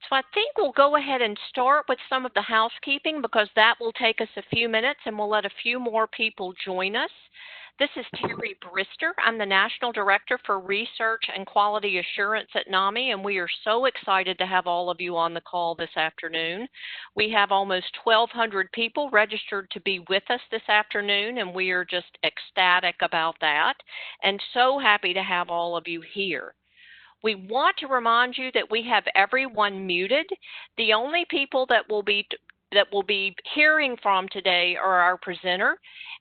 So I think we'll go ahead and start with some of the housekeeping because that will take us a few minutes and we'll let a few more people join us. This is Terry Brister. I'm the National Director for Research and Quality Assurance at NAMI, and we are so excited to have all of you on the call this afternoon. We have almost 1,200 people registered to be with us this afternoon, and we are just ecstatic about that and so happy to have all of you here. We want to remind you that we have everyone muted. The only people that will be hearing from today are our presenter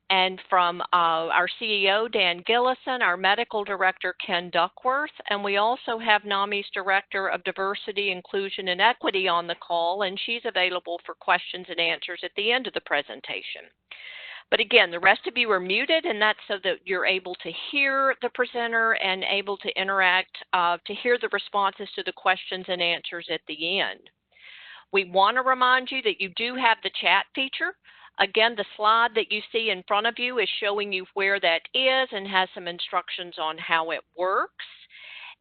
and from our CEO, Dan Gillison, our Medical Director, Ken Duckworth, and we also have NAMI's Director of Diversity, Inclusion, and Equity on the call, and she's available for questions and answers at the end of the presentation. But again, the rest of you are muted, and that's so that you're able to hear the presenter and able to interact, to hear the responses to the questions and answers at the end. We want to remind you that you do have the chat feature. Again, the slide that you see in front of you is showing you where that is and has some instructions on how it works.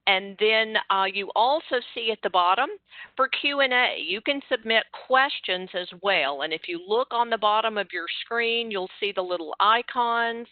And then you also see at the bottom for Q&A, you can submit questions as well. And if you look on the bottom of your screen, you'll see the little icons,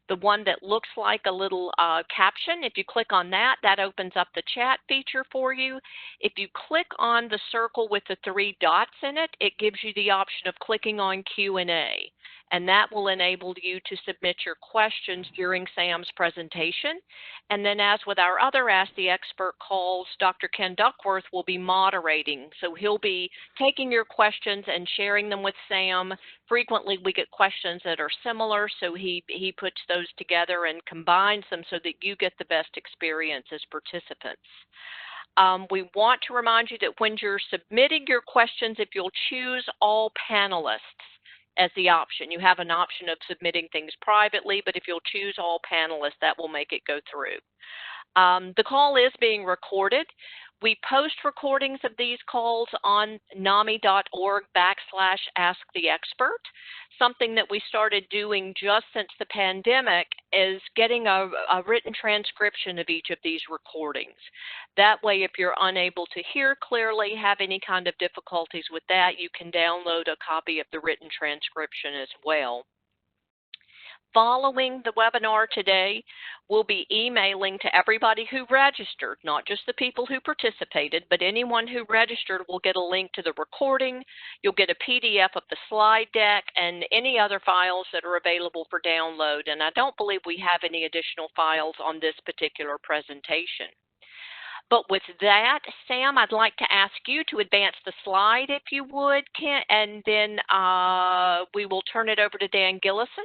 the one that looks like a little caption. If you click on that, that opens up the chat feature for you. If you click on the circle with the 3 dots in it, it gives you the option of clicking on Q&A. And that will enable you to submit your questions during Sam's presentation. And then as with our other Ask the Expert calls, Dr. Ken Duckworth will be moderating. So he'll be taking your questions and sharing them with Sam. Frequently we get questions that are similar, so he puts those together and combines them so that you get the best experience as participants. We want to remind you that when you're submitting your questions, if you'll choose all panelists as the option. You have an option of submitting things privately, but if you'll choose all panelists, that will make it go through. The call is being recorded. We post recordings of these calls on nami.org/asktheexpert. Something that we started doing just since the pandemic is getting a written transcription of each of these recordings. That way, if you're unable to hear clearly, have any kind of difficulties with that, you can download a copy of the written transcription as well. Following the webinar today, we'll be emailing to everybody who registered, not just the people who participated, but anyone who registered will get a link to the recording. You'll get a PDF of the slide deck and any other files that are available for download. And I don't believe we have any additional files on this particular presentation. But with that, Sam, I'd like to ask you to advance the slide if you would, Ken, and then we will turn it over to Dan Gillison,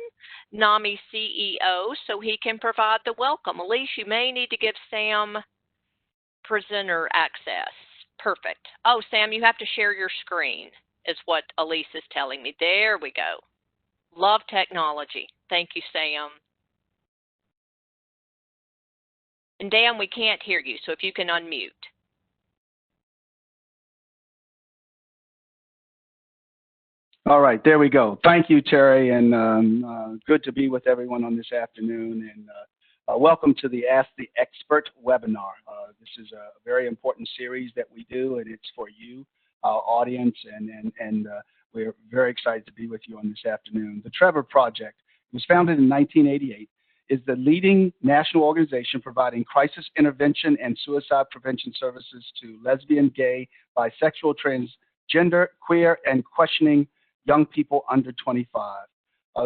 NAMI CEO, so he can provide the welcome. Elise, you may need to give Sam presenter access. Perfect. Oh, Sam, you have to share your screen, is what Elise is telling me. There we go. Love technology. Thank you, Sam. And Dan, we can't hear you, so if you can unmute. All right, there we go. Thank you, Terry, and good to be with everyone on this afternoon. And welcome to the Ask the Expert webinar. This is a very important series that we do, and it's for you, our audience, and we're very excited to be with you on this afternoon. The Trevor Project was founded in 1988. Is the leading national organization providing crisis intervention and suicide prevention services to lesbian, gay, bisexual, transgender, queer, and questioning young people under 25.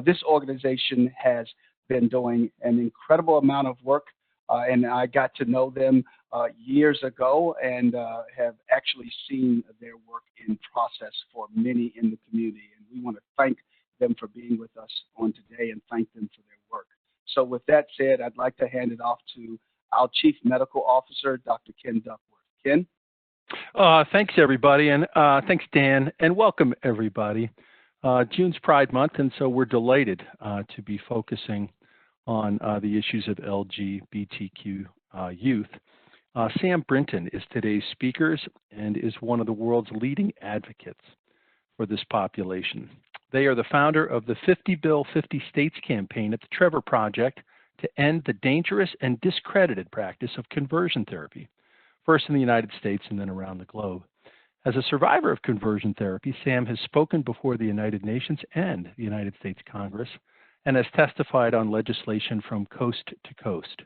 This organization has been doing an incredible amount of work, and I got to know them years ago and have actually seen their work in process for many in the community. And we want to thank them for being with us on today and thank them for their work. So with that said, I'd like to hand it off to our Chief Medical Officer, Dr. Ken Duckworth. Ken? Thanks, everybody, and thanks, Dan, and welcome, everybody. June's Pride Month, and so we're delighted to be focusing on the issues of LGBTQ youth. Sam Brinton is today's speaker and is one of the world's leading advocates for this population. They are the founder of the 50 Bill 50 States campaign at the Trevor Project to end the dangerous and discredited practice of conversion therapy, first in the United States and then around the globe. As a survivor of conversion therapy, Sam has spoken before the United Nations and the United States Congress and has testified on legislation from coast to coast.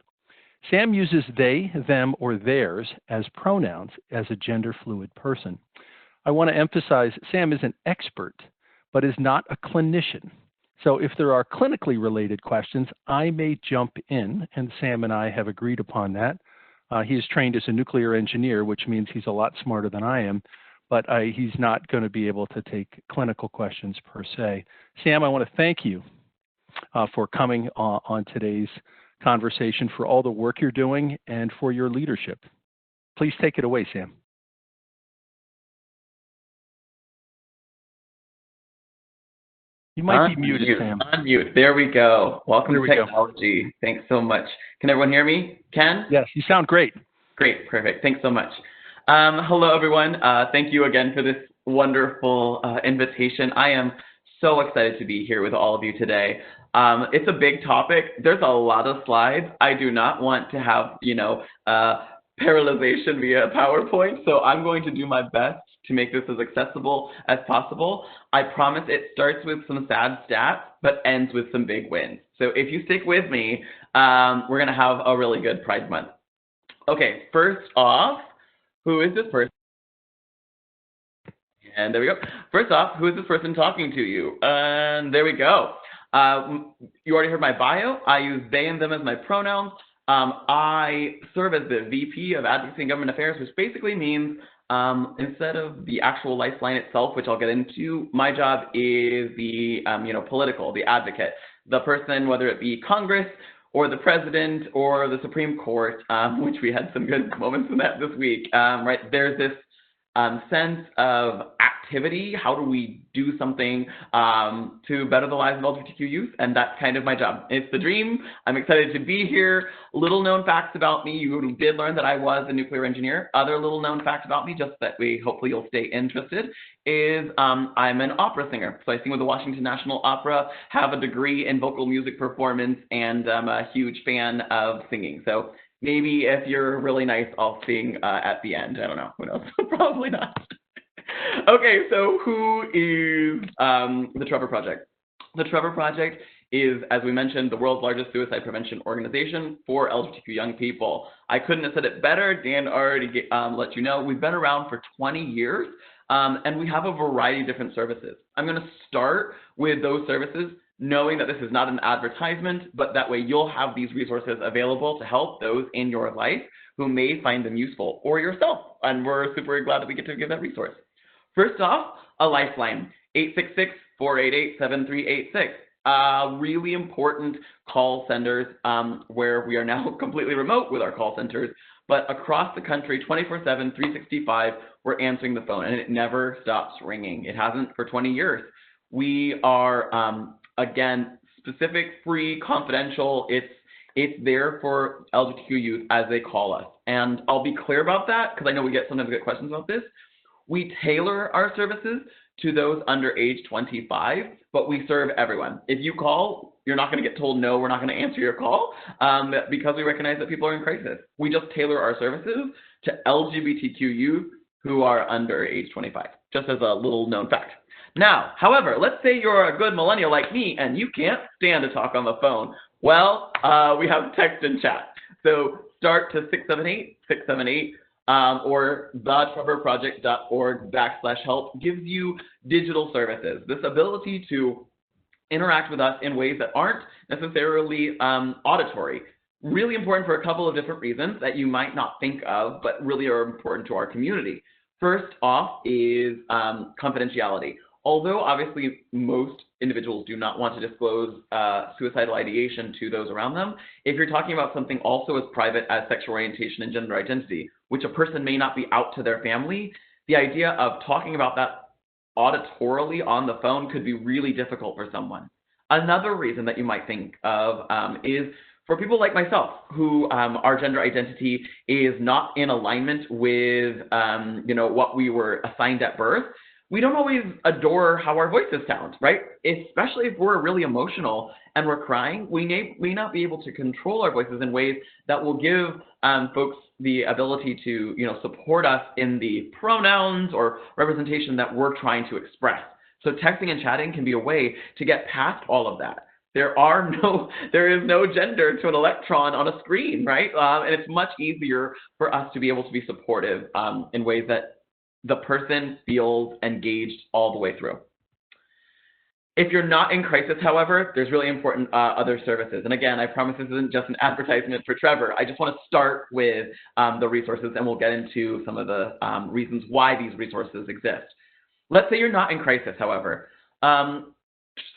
Sam uses they, them, or theirs as pronouns as a gender-fluid person. I want to emphasize Sam is an expert, but is not a clinician. So if there are clinically related questions, I may jump in, and Sam and I have agreed upon that. He is trained as a nuclear engineer, which means he's a lot smarter than I am, but he's not going to be able to take clinical questions per se. Sam, I want to thank you for coming on today's conversation, for all the work you're doing, and for your leadership. Please take it away, Sam. You might be muted, Sam. Unmute. There we go. Welcome to technology. Go. Thanks so much. Can everyone hear me? Ken? Yes, you sound great. Great. Perfect. Thanks so much. Hello, everyone. Thank you again for this wonderful invitation. I am so excited to be here with all of you today. It's a big topic. There's a lot of slides. I do not want to have, parallelization via PowerPoint, so I'm going to do my best to make this as accessible as possible. I promise it starts with some sad stats, but ends with some big wins. So if you stick with me, we're going to have a really good Pride Month. Okay, first off, who is this person? And there we go. First off, who is this person talking to you? And there we go. You already heard my bio. I use they and them as my pronouns. I serve as the VP of Advocacy and Government Affairs, which basically means instead of the actual lifeline itself, which I'll get into, my job is the political, the advocate, the person, whether it be Congress or the president or the Supreme Court, which we had some good moments in that this week, right? There's this sense of activity. How do we do something to better the lives of LGBTQ youth? And that's kind of my job. It's the dream. I'm excited to be here. Little known facts about me. You did learn that I was a nuclear engineer. Other little known facts about me, just that hopefully you'll stay interested, is I'm an opera singer. So I sing with the Washington National Opera, have a degree in vocal music performance, and I'm a huge fan of singing. So maybe if you're really nice, I'll sing at the end. I don't know. Who knows? Probably not. Okay, so who is the Trevor Project? The Trevor Project is, as we mentioned, the world's largest suicide prevention organization for LGBTQ young people. I couldn't have said it better. Dan already let you know. We've been around for 20 years, and we have a variety of different services. I'm going to start with those services, knowing that this is not an advertisement, but that way you'll have these resources available to help those in your life who may find them useful, or yourself. And we're super glad that we get to give that resource. First off, a lifeline, 866-488-7386. Really important call centers where we are now completely remote with our call centers, but across the country, 24/7, 365, we're answering the phone, and it never stops ringing. It hasn't for 20 years. We are, again, specific, free, confidential. It's there for LGBTQ youth as they call us. And I'll be clear about that because I know sometimes we get questions about this. We tailor our services to those under age 25, but we serve everyone. If you call, you're not going to get told no, we're not going to answer your call because we recognize that people are in crisis. We just tailor our services to LGBTQ youth who are under age 25, just as a little known fact. Now, however, let's say you're a good millennial like me and you can't stand to talk on the phone. Well, we have text and chat. So start to 678-678 or thetrevorproject.org/help gives you digital services. This ability to interact with us in ways that aren't necessarily auditory. Really important for a couple of different reasons that you might not think of, but really are important to our community. First off is confidentiality. Although obviously most individuals do not want to disclose suicidal ideation to those around them, if you're talking about something also as private as sexual orientation and gender identity, which a person may not be out to their family, the idea of talking about that auditorily on the phone could be really difficult for someone. Another reason that you might think of is for people like myself who our gender identity is not in alignment with what we were assigned at birth. we don't always adore how our voices sound, right? Especially if we're really emotional and we're crying, we may not be able to control our voices in ways that will give folks the ability to, support us in the pronouns or representation that we're trying to express. So texting and chatting can be a way to get past all of that. There is no gender to an electron on a screen, right? And it's much easier for us to be able to be supportive in ways that the person feels engaged all the way through. If you're not in crisis, however, there's really important other services. And again, I promise this isn't just an advertisement for Trevor. I just want to start with the resources, and we'll get into some of the reasons why these resources exist. Let's say you're not in crisis, however.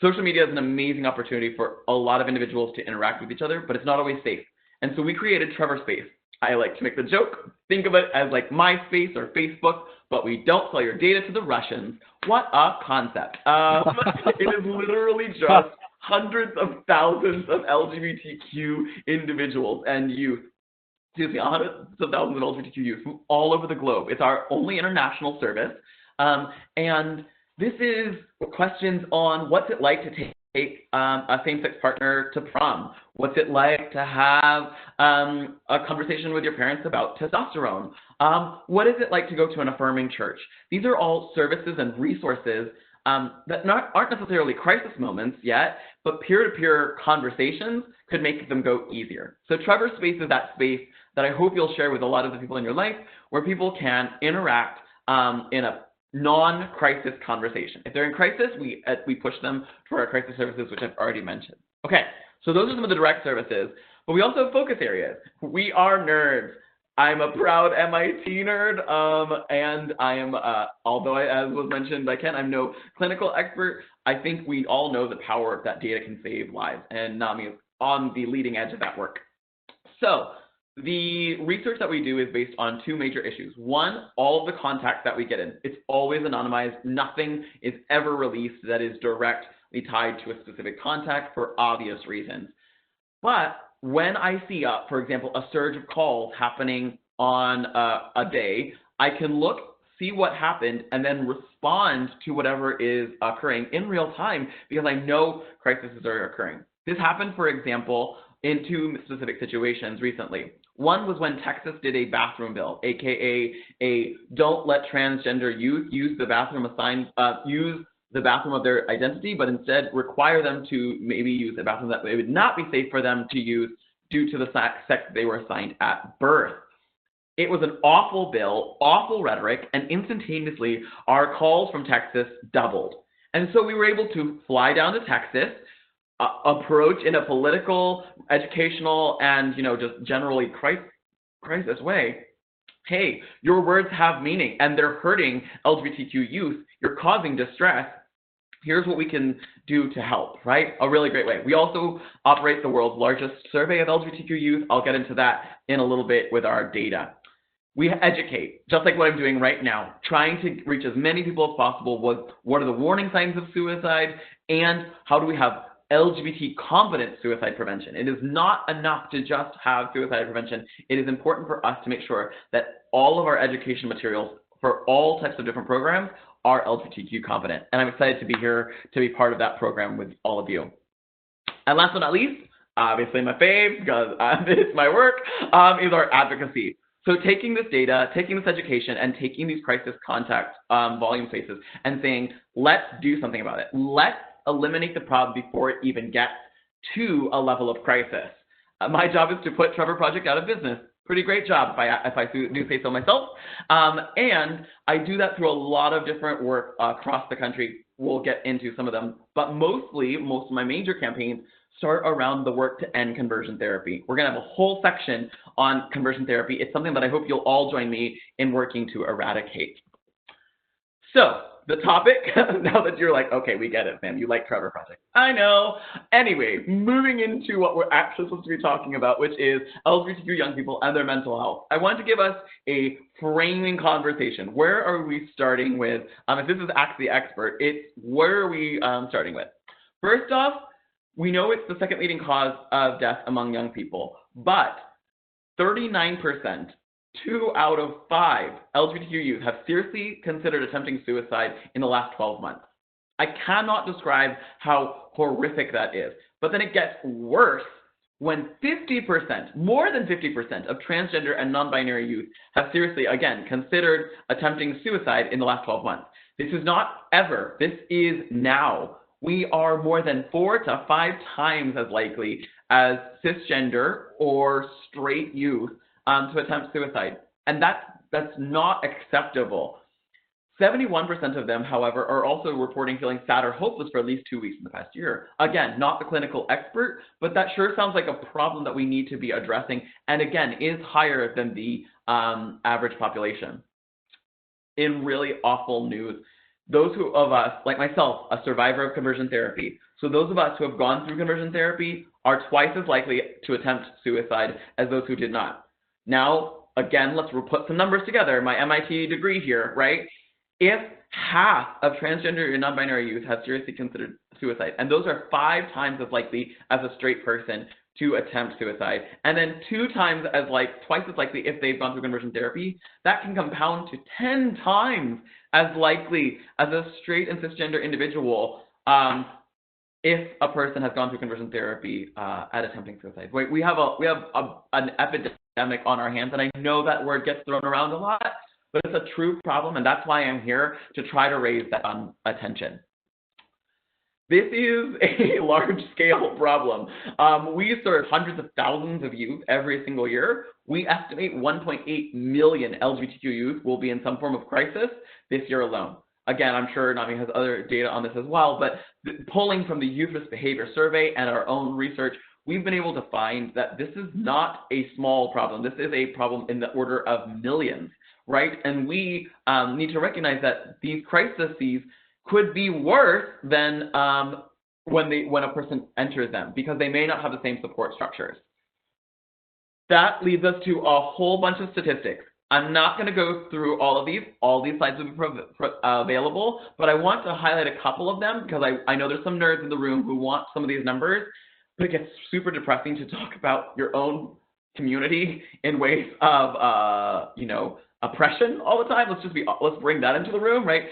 Social media is an amazing opportunity for a lot of individuals to interact with each other, but it's not always safe. And so we created Trevor Space. I like to make the joke, think of it as like MySpace or Facebook, but we don't sell your data to the Russians. What a concept. It is literally just hundreds of thousands of LGBTQ individuals and youth, hundreds of thousands of LGBTQ youth from all over the globe. It's our only international service. And this is questions on what's it like to take a same-sex partner to prom? What's it like to have a conversation with your parents about testosterone? What is it like to go to an affirming church? These are all services and resources that aren't necessarily crisis moments yet, but peer-to-peer conversations could make them go easier. So Trevor Space is that space that I hope you'll share with a lot of the people in your life where people can interact in a non-crisis conversation. If they're in crisis, we push them to our crisis services, which I've already mentioned. Okay, so those are some of the direct services, but we also have focus areas. We are nerds. I'm a proud MIT nerd, and I am, although as was mentioned by Ken, I'm no clinical expert. I think we all know the power that data can save lives, and NAMI is on the leading edge of that work. So the research that we do is based on two major issues. One, all of the contacts that we get in. It's always anonymized. Nothing is ever released that is directly tied to a specific contact for obvious reasons. But when I see, for example, a surge of calls happening on a day, I can look, see what happened, and then respond to whatever is occurring in real time because I know crises are occurring. This happened, for example, in two specific situations recently. One was when Texas did a bathroom bill, aka a don't let transgender youth use the bathroom use the bathroom of their identity, but instead require them to maybe use a bathroom that it would not be safe for them to use due to the sex they were assigned at birth. It was an awful bill, awful rhetoric, and instantaneously our calls from Texas doubled. And so we were able to fly down to Texas, approach in a political, educational, and just generally crisis way. Hey, your words have meaning and they're hurting LGBTQ youth. You're causing distress. Here's what we can do to help, right? A really great way. We also operate the world's largest survey of LGBTQ youth. I'll get into that in a little bit with our data. We educate, just like what I'm doing right now, trying to reach as many people as possible with what are the warning signs of suicide and how do we have LGBT competent suicide prevention. It is not enough to just have suicide prevention. It is important for us to make sure that all of our education materials for all types of different programs are LGBTQ competent. And I'm excited to be here to be part of that program with all of you. And last but not least, obviously my fave, because it's my work, is our advocacy. So taking this data, taking this education, and taking these crisis contact volume spaces and saying, let's do something about it. Let's eliminate the problem before it even gets to a level of crisis. My job is to put Trevor Project out of business. Pretty great job if I do say so myself. And I do that through a lot of different work across the country. We'll get into some of them, but most of my major campaigns start around the work to end conversion therapy. We're going to have a whole section on conversion therapy. It's something that I hope you'll all join me in working to eradicate. So the topic, now that you're like, okay, we get it, Sam, you like Trevor Project. I know. Anyway, moving into what we're actually supposed to be talking about, which is LGBTQ young people and their mental health. I want to give us a framing conversation. Where are we starting with? If this is Ask the Expert, it's where are we starting with? First off, we know it's the second leading cause of death among young people, but 39% 2 out of 5 LGBTQ youth have seriously considered attempting suicide in the last 12 months. I cannot describe how horrific that is. But then it gets worse when 50%, more than 50% of transgender and non-binary youth have seriously, again, considered attempting suicide in the last 12 months. This is not ever, this is now. We are more than 4 to 5 times as likely as cisgender or straight youth to attempt suicide. And that's not acceptable. 71% of them, however, are also reporting feeling sad or hopeless for at least 2 weeks in the past year. Again, not the clinical expert, but that sure sounds like a problem that we need to be addressing, and again, is higher than the average population. In really awful news, those of us, like myself, a survivor of conversion therapy, so those of us who have gone through conversion therapy are twice as likely to attempt suicide as those who did not. Now, again, let's put some numbers together. My MIT degree here, right? If half of transgender and non-binary youth have seriously considered suicide, and those are 5 times as likely as a straight person to attempt suicide, and then twice as likely if they've gone through conversion therapy, that can compound to 10 times as likely as a straight and cisgender individual if a person has gone through conversion therapy at attempting suicide. We have an epidemic on our hands, and I know that word gets thrown around a lot, but it's a true problem, and that's why I'm here to try to raise that attention. This is a large-scale problem. We serve hundreds of thousands of youth every single year. We estimate 1.8 million LGBTQ youth will be in some form of crisis this year alone. Again, I'm sure NAMI has other data on this as well, but pulling from the Youth Risk Behavior Survey and our own research, we've been able to find that this is not a small problem. This is a problem in the order of millions. Right? And we need to recognize that these crises could be worse than when a person enters them, because they may not have the same support structures. That leads us to a whole bunch of statistics. I'm not going to go through all of these. All these slides will be available, but I want to highlight a couple of them because I know there's some nerds in the room who want some of these numbers, but it gets super depressing to talk about your own community in ways of, oppression all the time. Let's bring that into the room, right?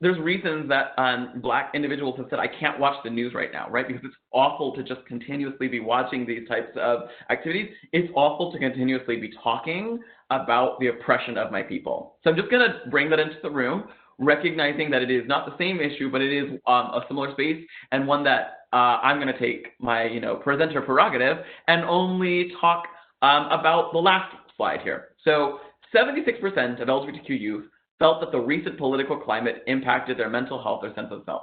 There's reasons that Black individuals have said, I can't watch the news right now, right? Because it's awful to just continuously be watching these types of activities. It's awful to continuously be talking about the oppression of my people. So I'm just going to bring that into the room, recognizing that it is not the same issue, but it is a similar space, and one that I'm going to take my presenter prerogative and only talk about the last slide here. So 76% of LGBTQ youth felt that the recent political climate impacted their mental health or sense of self.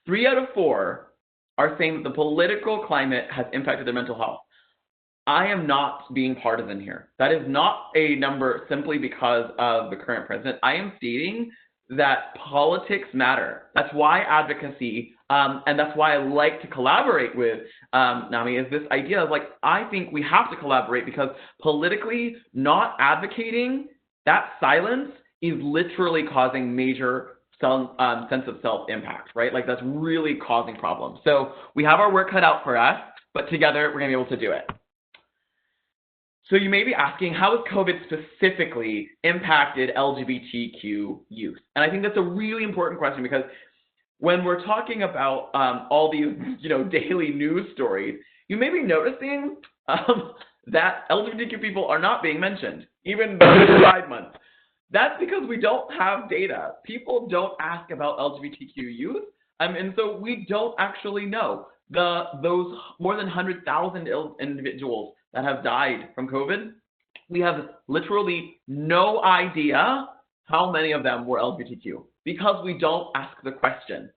3 out of 4 are saying that the political climate has impacted their mental health. I am not being partisan here. That is not a number simply because of the current president. I am stating that politics matter. That's why advocacy, and that's why I like to collaborate with NAMI, is this idea of I think we have to collaborate because politically not advocating, that silence is literally causing major sense of self impact, right? That's really causing problems. So we have our work cut out for us, but together we're gonna be able to do it. So you may be asking, how has COVID specifically impacted LGBTQ youth? And I think that's a really important question because when we're talking about all these, daily news stories, you may be noticing that LGBTQ people are not being mentioned, even though it's Pride Month. That's because we don't have data. People don't ask about LGBTQ youth, and so we don't actually know. Those more than 100,000 individuals that have died from COVID, we have literally no idea how many of them were LGBTQ because we don't ask the question.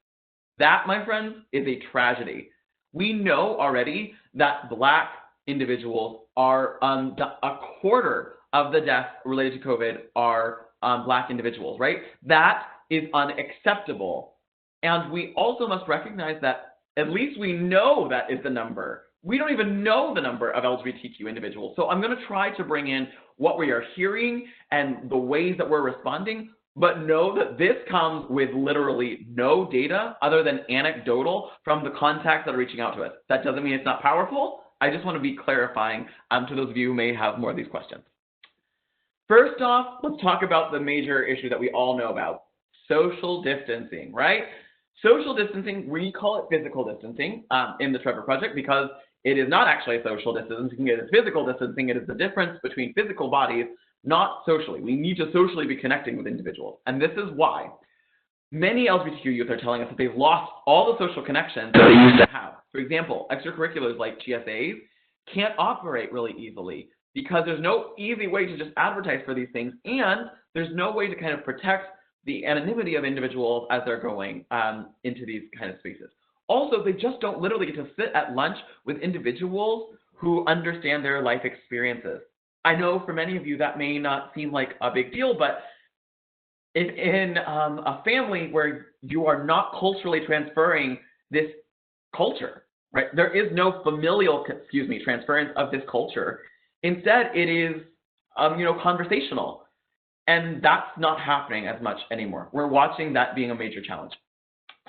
That, my friends, is a tragedy. We know already that Black individuals are a quarter of the deaths related to COVID are Black individuals, right? That is unacceptable. And we also must recognize that at least we know that is the number. We don't even know the number of LGBTQ individuals. So I'm going to try to bring in what we are hearing and the ways that we're responding, but know that this comes with literally no data other than anecdotal from the contacts that are reaching out to us. That doesn't mean it's not powerful. I just want to be clarifying to those of you who may have more of these questions. First off, let's talk about the major issue that we all know about, social distancing, right? Social distancing, we call it physical distancing in the Trevor Project because it is not actually social distancing, it is physical distancing. It is the difference between physical bodies, not socially. We need to socially be connecting with individuals. And this is why many LGBTQ youth are telling us that they've lost all the social connections that they used to have. For example, extracurriculars like GSAs can't operate really easily because there's no easy way to just advertise for these things, and there's no way to kind of protect the anonymity of individuals as they're going into these kind of spaces. Also, they just don't literally get to sit at lunch with individuals who understand their life experiences. I know for many of you that may not seem like a big deal, but in a family where you are not culturally transferring this culture, right? There is no familial, transference of this culture. Instead, it is, conversational. And that's not happening as much anymore. We're watching that being a major challenge.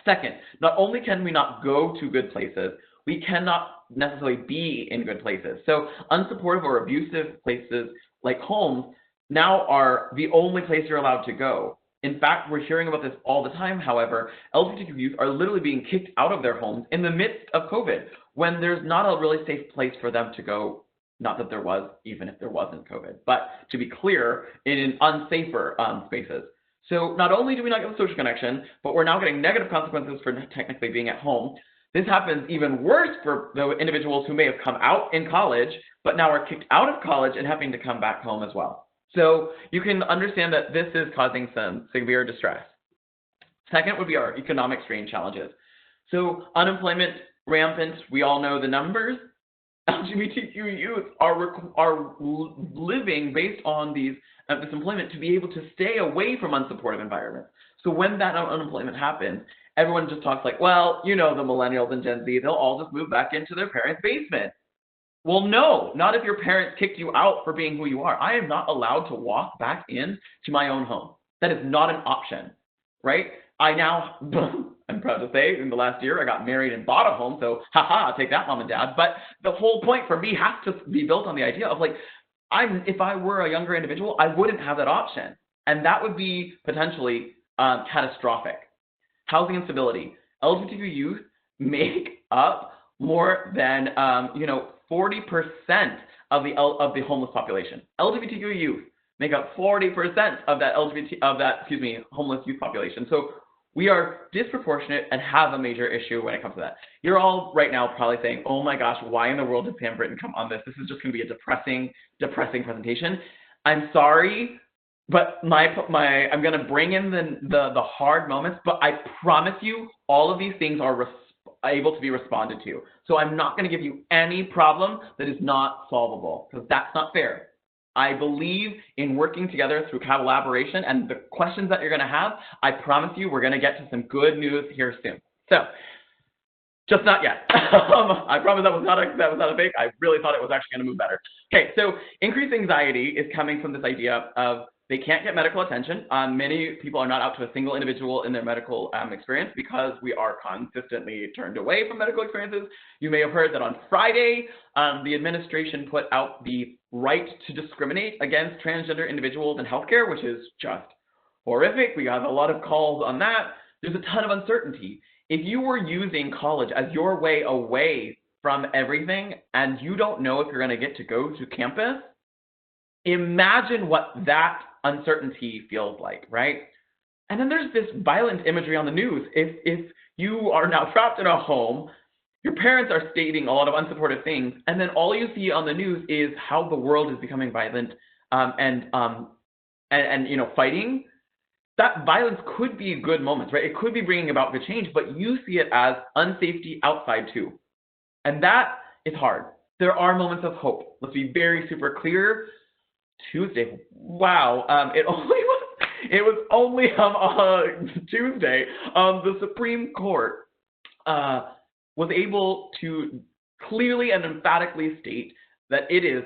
Second, not only can we not go to good places, we cannot necessarily be in good places. So unsupportive or abusive places like homes now are the only place you're allowed to go. In fact, we're hearing about this all the time. However, LGBTQ youth are literally being kicked out of their homes in the midst of COVID when there's not a really safe place for them to go. Not that there was, even if there wasn't COVID, but to be clear, in unsafer spaces. So not only do we not get the social connection, but we're now getting negative consequences for technically being at home. This happens even worse for the individuals who may have come out in college, but now are kicked out of college and having to come back home as well. So you can understand that this is causing some severe distress. Second would be our economic strain challenges. So unemployment rampant, we all know the numbers. LGBTQ youth are living based on this employment to be able to stay away from unsupportive environments. So when that unemployment happens, everyone just talks like, well, the millennials and Gen Z, they'll all just move back into their parents' basement. Well, no, not if your parents kicked you out for being who you are. I am not allowed to walk back into my own home. That is not an option, right? I now, I'm proud to say, in the last year, I got married and bought a home, so haha, take that, mom and dad. But the whole point for me has to be built on the idea of if I were a younger individual, I wouldn't have that option. And that would be potentially catastrophic. Housing instability. LGBTQ youth make up more than 40% of the homeless population. LGBTQ youth make up 40% of that homeless youth population. So we are disproportionate and have a major issue when it comes to that. You're all right now probably saying, oh my gosh, why in the world did Sam Brinton come on this? This is just going to be a depressing presentation. I'm sorry, but I'm going to bring in the hard moments, but I promise you all of these things are able to be responded to. So I'm not going to give you any problem that is not solvable, because that's not fair. I believe in working together through collaboration, and the questions that you're going to have, I promise you we're going to get to some good news here soon. So, just not yet. I promise that was not a fake. I really thought it was actually going to move better. Okay, so increased anxiety is coming from this idea of they can't get medical attention. Many people are not out to a single individual in their medical experience because we are consistently turned away from medical experiences. You may have heard that on Friday, the administration put out the right to discriminate against transgender individuals in healthcare, which is just horrific. We have a lot of calls on that. There's a ton of uncertainty. If you were using college as your way away from everything and you don't know if you're going to get to go to campus, imagine what that uncertainty feels like, right? And then there's this violent imagery on the news. If you are now trapped in a home, your parents are stating a lot of unsupportive things, and then all you see on the news is how the world is becoming violent and fighting. That violence could be good moments, right? It could be bringing about good change, but you see it as unsafety outside too. And that is hard. There are moments of hope. Let's be very super clear. Tuesday, wow, it was only Tuesday. The Supreme Court was able to clearly and emphatically state that it is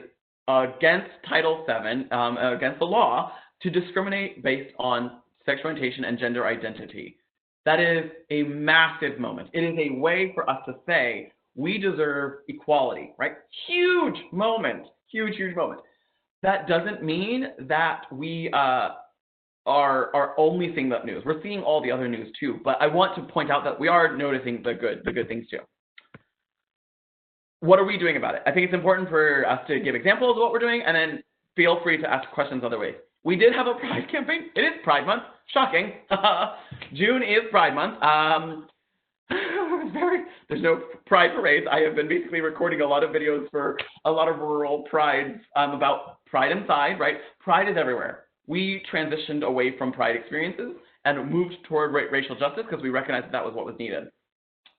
against Title VII, against the law, to discriminate based on sexual orientation and gender identity. That is a massive moment. It is a way for us to say we deserve equality, right? Huge moment, huge moment. that doesn't mean that we are only seeing that news. We're seeing all the other news too, but I want to point out that we are noticing the good things too. What are we doing about it? I think it's important for us to give examples of what we're doing, and then feel free to ask questions other ways. We did have a Pride campaign. It is Pride Month. Shocking. June is Pride Month. There's no Pride parades. I have been basically recording a lot of videos for a lot of rural prides about Pride inside, right? Pride is everywhere. We transitioned away from Pride experiences and moved toward racial justice because we recognized that was what was needed.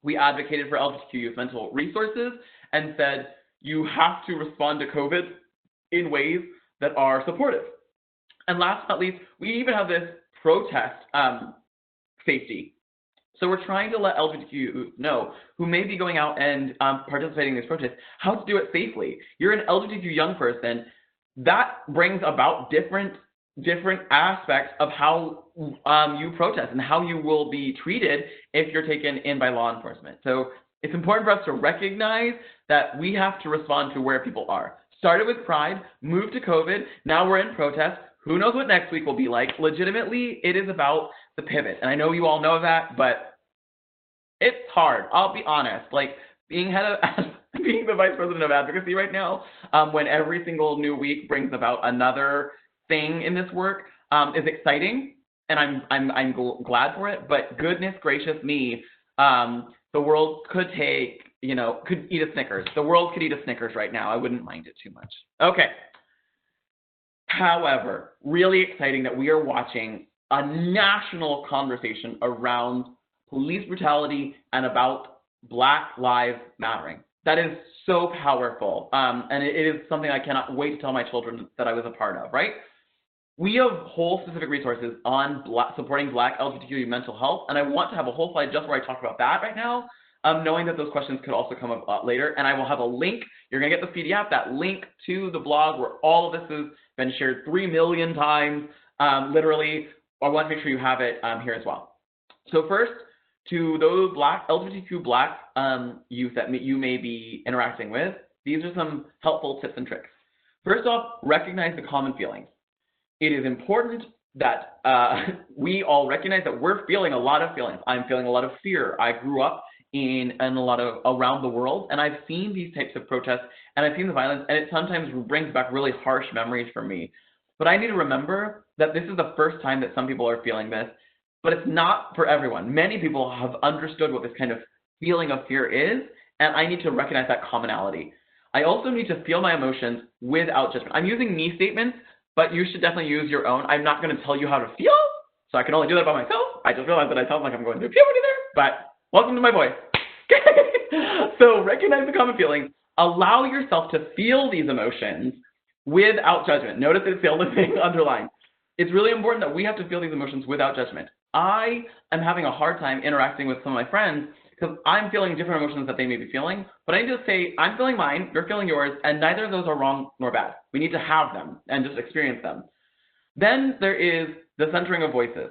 We advocated for LGBTQ youth mental resources and said, you have to respond to COVID in ways that are supportive. And last but not least, we even have this protest safety. So we're trying to let LGBTQ know who may be going out and participating in these protests how to do it safely. You're an LGBTQ young person. That brings about different aspects of how you protest and how you will be treated if you're taken in by law enforcement. So it's important for us to recognize that we have to respond to where people are. Started with Pride, moved to COVID, now we're in protest. Who knows what next week will be like? Legitimately, it is about the pivot. And I know you all know that, but it's hard. I'll be honest. Like being the vice president of advocacy right now, when every single new week brings about another thing in this work, is exciting, and I'm glad for it. But goodness gracious me, the world could eat a Snickers. The world could eat a Snickers right now. I wouldn't mind it too much. Okay. However, really exciting that we are watching a national conversation around police brutality and about Black Lives Mattering. That is so powerful, and it is something I cannot wait to tell my children that I was a part of, right? We have whole specific resources on supporting Black LGBTQ mental health, and I want to have a whole slide just where I talk about that right now, knowing that those questions could also come up later, and I will have a link. You're going to get the PDF, that link to the blog where all of this has been shared 3 million times, literally. I want to make sure you have it here as well. So first, to those LGBTQ Black youth that you may be interacting with, these are some helpful tips and tricks. First off, recognize the common feelings. It is important that we all recognize that we're feeling a lot of feelings. I'm feeling a lot of fear. I grew up in a lot of around the world, and I've seen these types of protests, and I've seen the violence, and it sometimes brings back really harsh memories for me. But I need to remember that this is the first time that some people are feeling this, but it's not for everyone. Many people have understood what this kind of feeling of fear is, and I need to recognize that commonality. I also need to feel my emotions without judgment. I'm using me statements, but you should definitely use your own. I'm not going to tell you how to feel, so I can only do that by myself. I just realized that I sound like I'm going through puberty there, but welcome to my voice. So recognize the common feelings. Allow yourself to feel these emotions without judgment. Notice it's the only thing underlined. It's really important that we have to feel these emotions without judgment. I am having a hard time interacting with some of my friends because I'm feeling different emotions that they may be feeling, but I need to say, I'm feeling mine, you're feeling yours, and neither of those are wrong nor bad. We need to have them and just experience them. Then there is the centering of voices.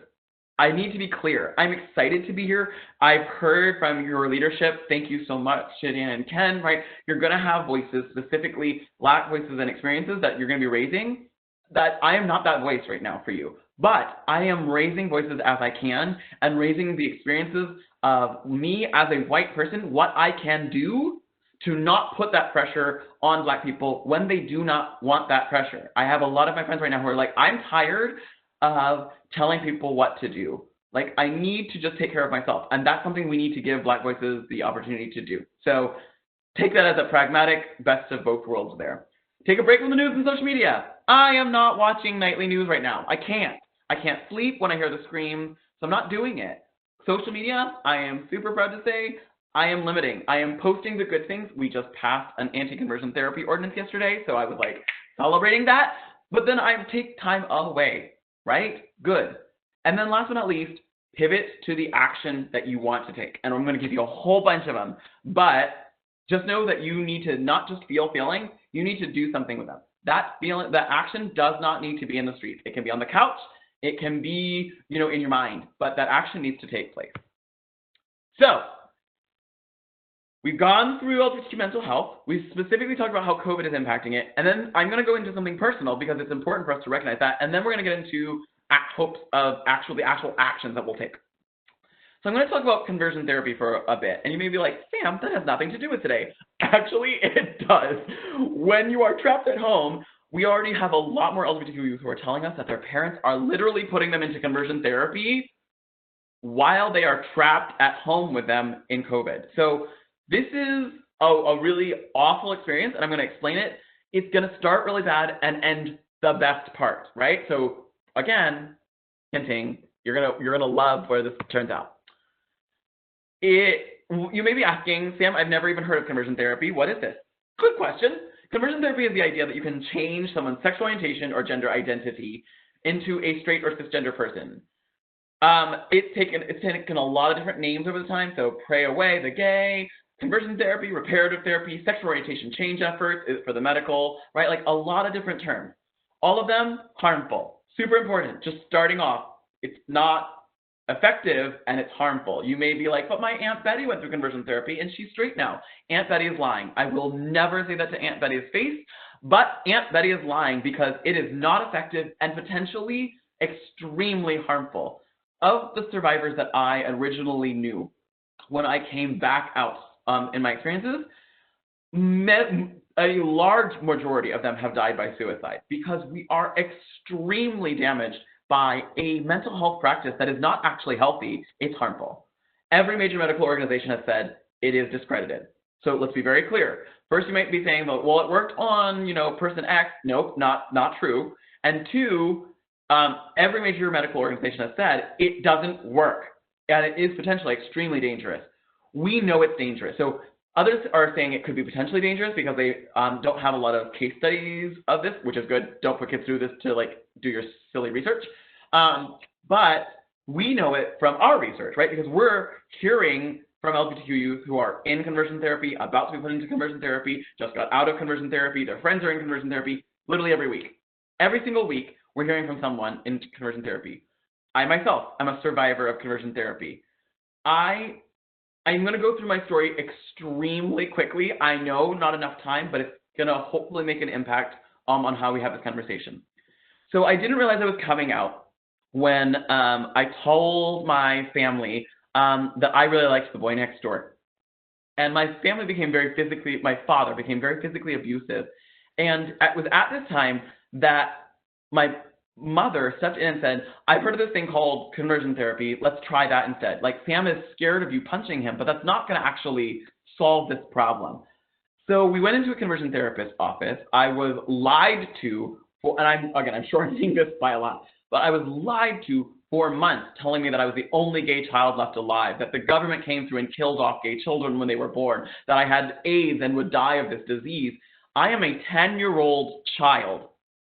I need to be clear. I'm excited to be here. I've heard from your leadership. Thank you so much, Shidian and Ken, right? You're going to have voices, specifically Black voices and experiences that you're going to be raising. That I am not that voice right now for you, but I am raising voices as I can and raising the experiences of me as a white person, what I can do to not put that pressure on Black people when they do not want that pressure. I have a lot of my friends right now who are like, I'm tired of telling people what to do. Like, I need to just take care of myself. And that's something we need to give Black voices the opportunity to do. So take that as a pragmatic best of both worlds there. Take a break from the news and social media. I am not watching nightly news right now. I can't. I can't sleep when I hear the scream, so I'm not doing it. Social media, I am super proud to say, I am limiting. I am posting the good things. We just passed an anti-conversion therapy ordinance yesterday, so I was like celebrating that. But then I take time away, right? Good. And then last but not least, pivot to the action that you want to take. And I'm going to give you a whole bunch of them. But just know that you need to not just feel feelings, you need to do something with them. That feeling, that action does not need to be in the street. It can be on the couch. It can be, in your mind, but that action needs to take place. So We've gone through LGBTQ mental health. We've specifically talked about how COVID is impacting it. And then I'm going to go into something personal because it's important for us to recognize that. And then we're going to get into hopes of the actual actions that we'll take. So I'm going to talk about conversion therapy for a bit. And you may be like, Sam, that has nothing to do with today. Actually, it does. When you are trapped at home, we already have a lot more LGBTQ youth who are telling us that their parents are literally putting them into conversion therapy while they are trapped at home with them in COVID. So this is a really awful experience, and I'm going to explain it. It's going to start really bad and end the best part, right? So again, hinting, you're gonna love where this turns out. You may be asking, Sam, I've never even heard of conversion therapy. What is this? Good question. Conversion therapy is the idea that you can change someone's sexual orientation or gender identity into a straight or cisgender person. It's taken a lot of different names over the time. So pray away the gay, conversion therapy, reparative therapy, sexual orientation change efforts for the medical, right? Like a lot of different terms. All of them harmful. Super important. Just starting off, it's not effective and it's harmful. You may be like, but my Aunt Betty went through conversion therapy and she's straight now. Aunt Betty is lying. I will never say that to Aunt Betty's face, but Aunt Betty is lying because it is not effective and potentially extremely harmful. Of the survivors that I originally knew when I came back out in my experiences, a large majority of them have died by suicide because we are extremely damaged by a mental health practice that is not actually healthy, it's harmful. Every major medical organization has said it is discredited. So let's be very clear. First, you might be saying, well, it worked on, person X. Nope, not true. And two, every major medical organization has said it doesn't work, and it is potentially extremely dangerous. We know it's dangerous. So others are saying it could be potentially dangerous because they don't have a lot of case studies of this, which is good. Don't put kids through this to do your silly research. But we know it from our research, right? Because we're hearing from LGBTQ youth who are in conversion therapy, about to be put into conversion therapy, just got out of conversion therapy, their friends are in conversion therapy, literally every week. Every single week, we're hearing from someone in conversion therapy. I myself am a survivor of conversion therapy. I'm going to go through my story extremely quickly. I know not enough time, but it's going to hopefully make an impact on how we have this conversation. So I didn't realize I was coming out when I told my family that I really liked the boy next door. And my father became very physically abusive. And it was at this time that my mother stepped in and said, I've heard of this thing called conversion therapy. Let's try that instead. Like, Sam is scared of you punching him, but that's not going to actually solve this problem. So we went into a conversion therapist's office. I was lied to, and I'm shortening this by a lot, but I was lied to for months, telling me that I was the only gay child left alive, that the government came through and killed off gay children when they were born, that I had AIDS and would die of this disease. I am a 10-year-old child.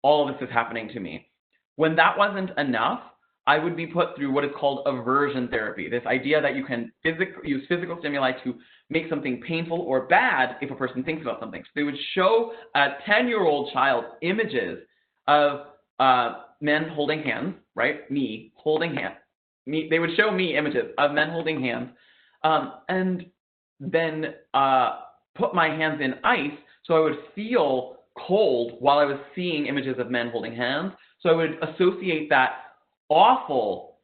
All of this is happening to me. When that wasn't enough, I would be put through what is called aversion therapy, this idea that you can use physical stimuli to make something painful or bad if a person thinks about something. So they would show a 10-year-old child images of men holding hands, right? Me holding hands. They would show me images of men holding hands and then put my hands in ice so I would feel cold while I was seeing images of men holding hands. So I would associate that awful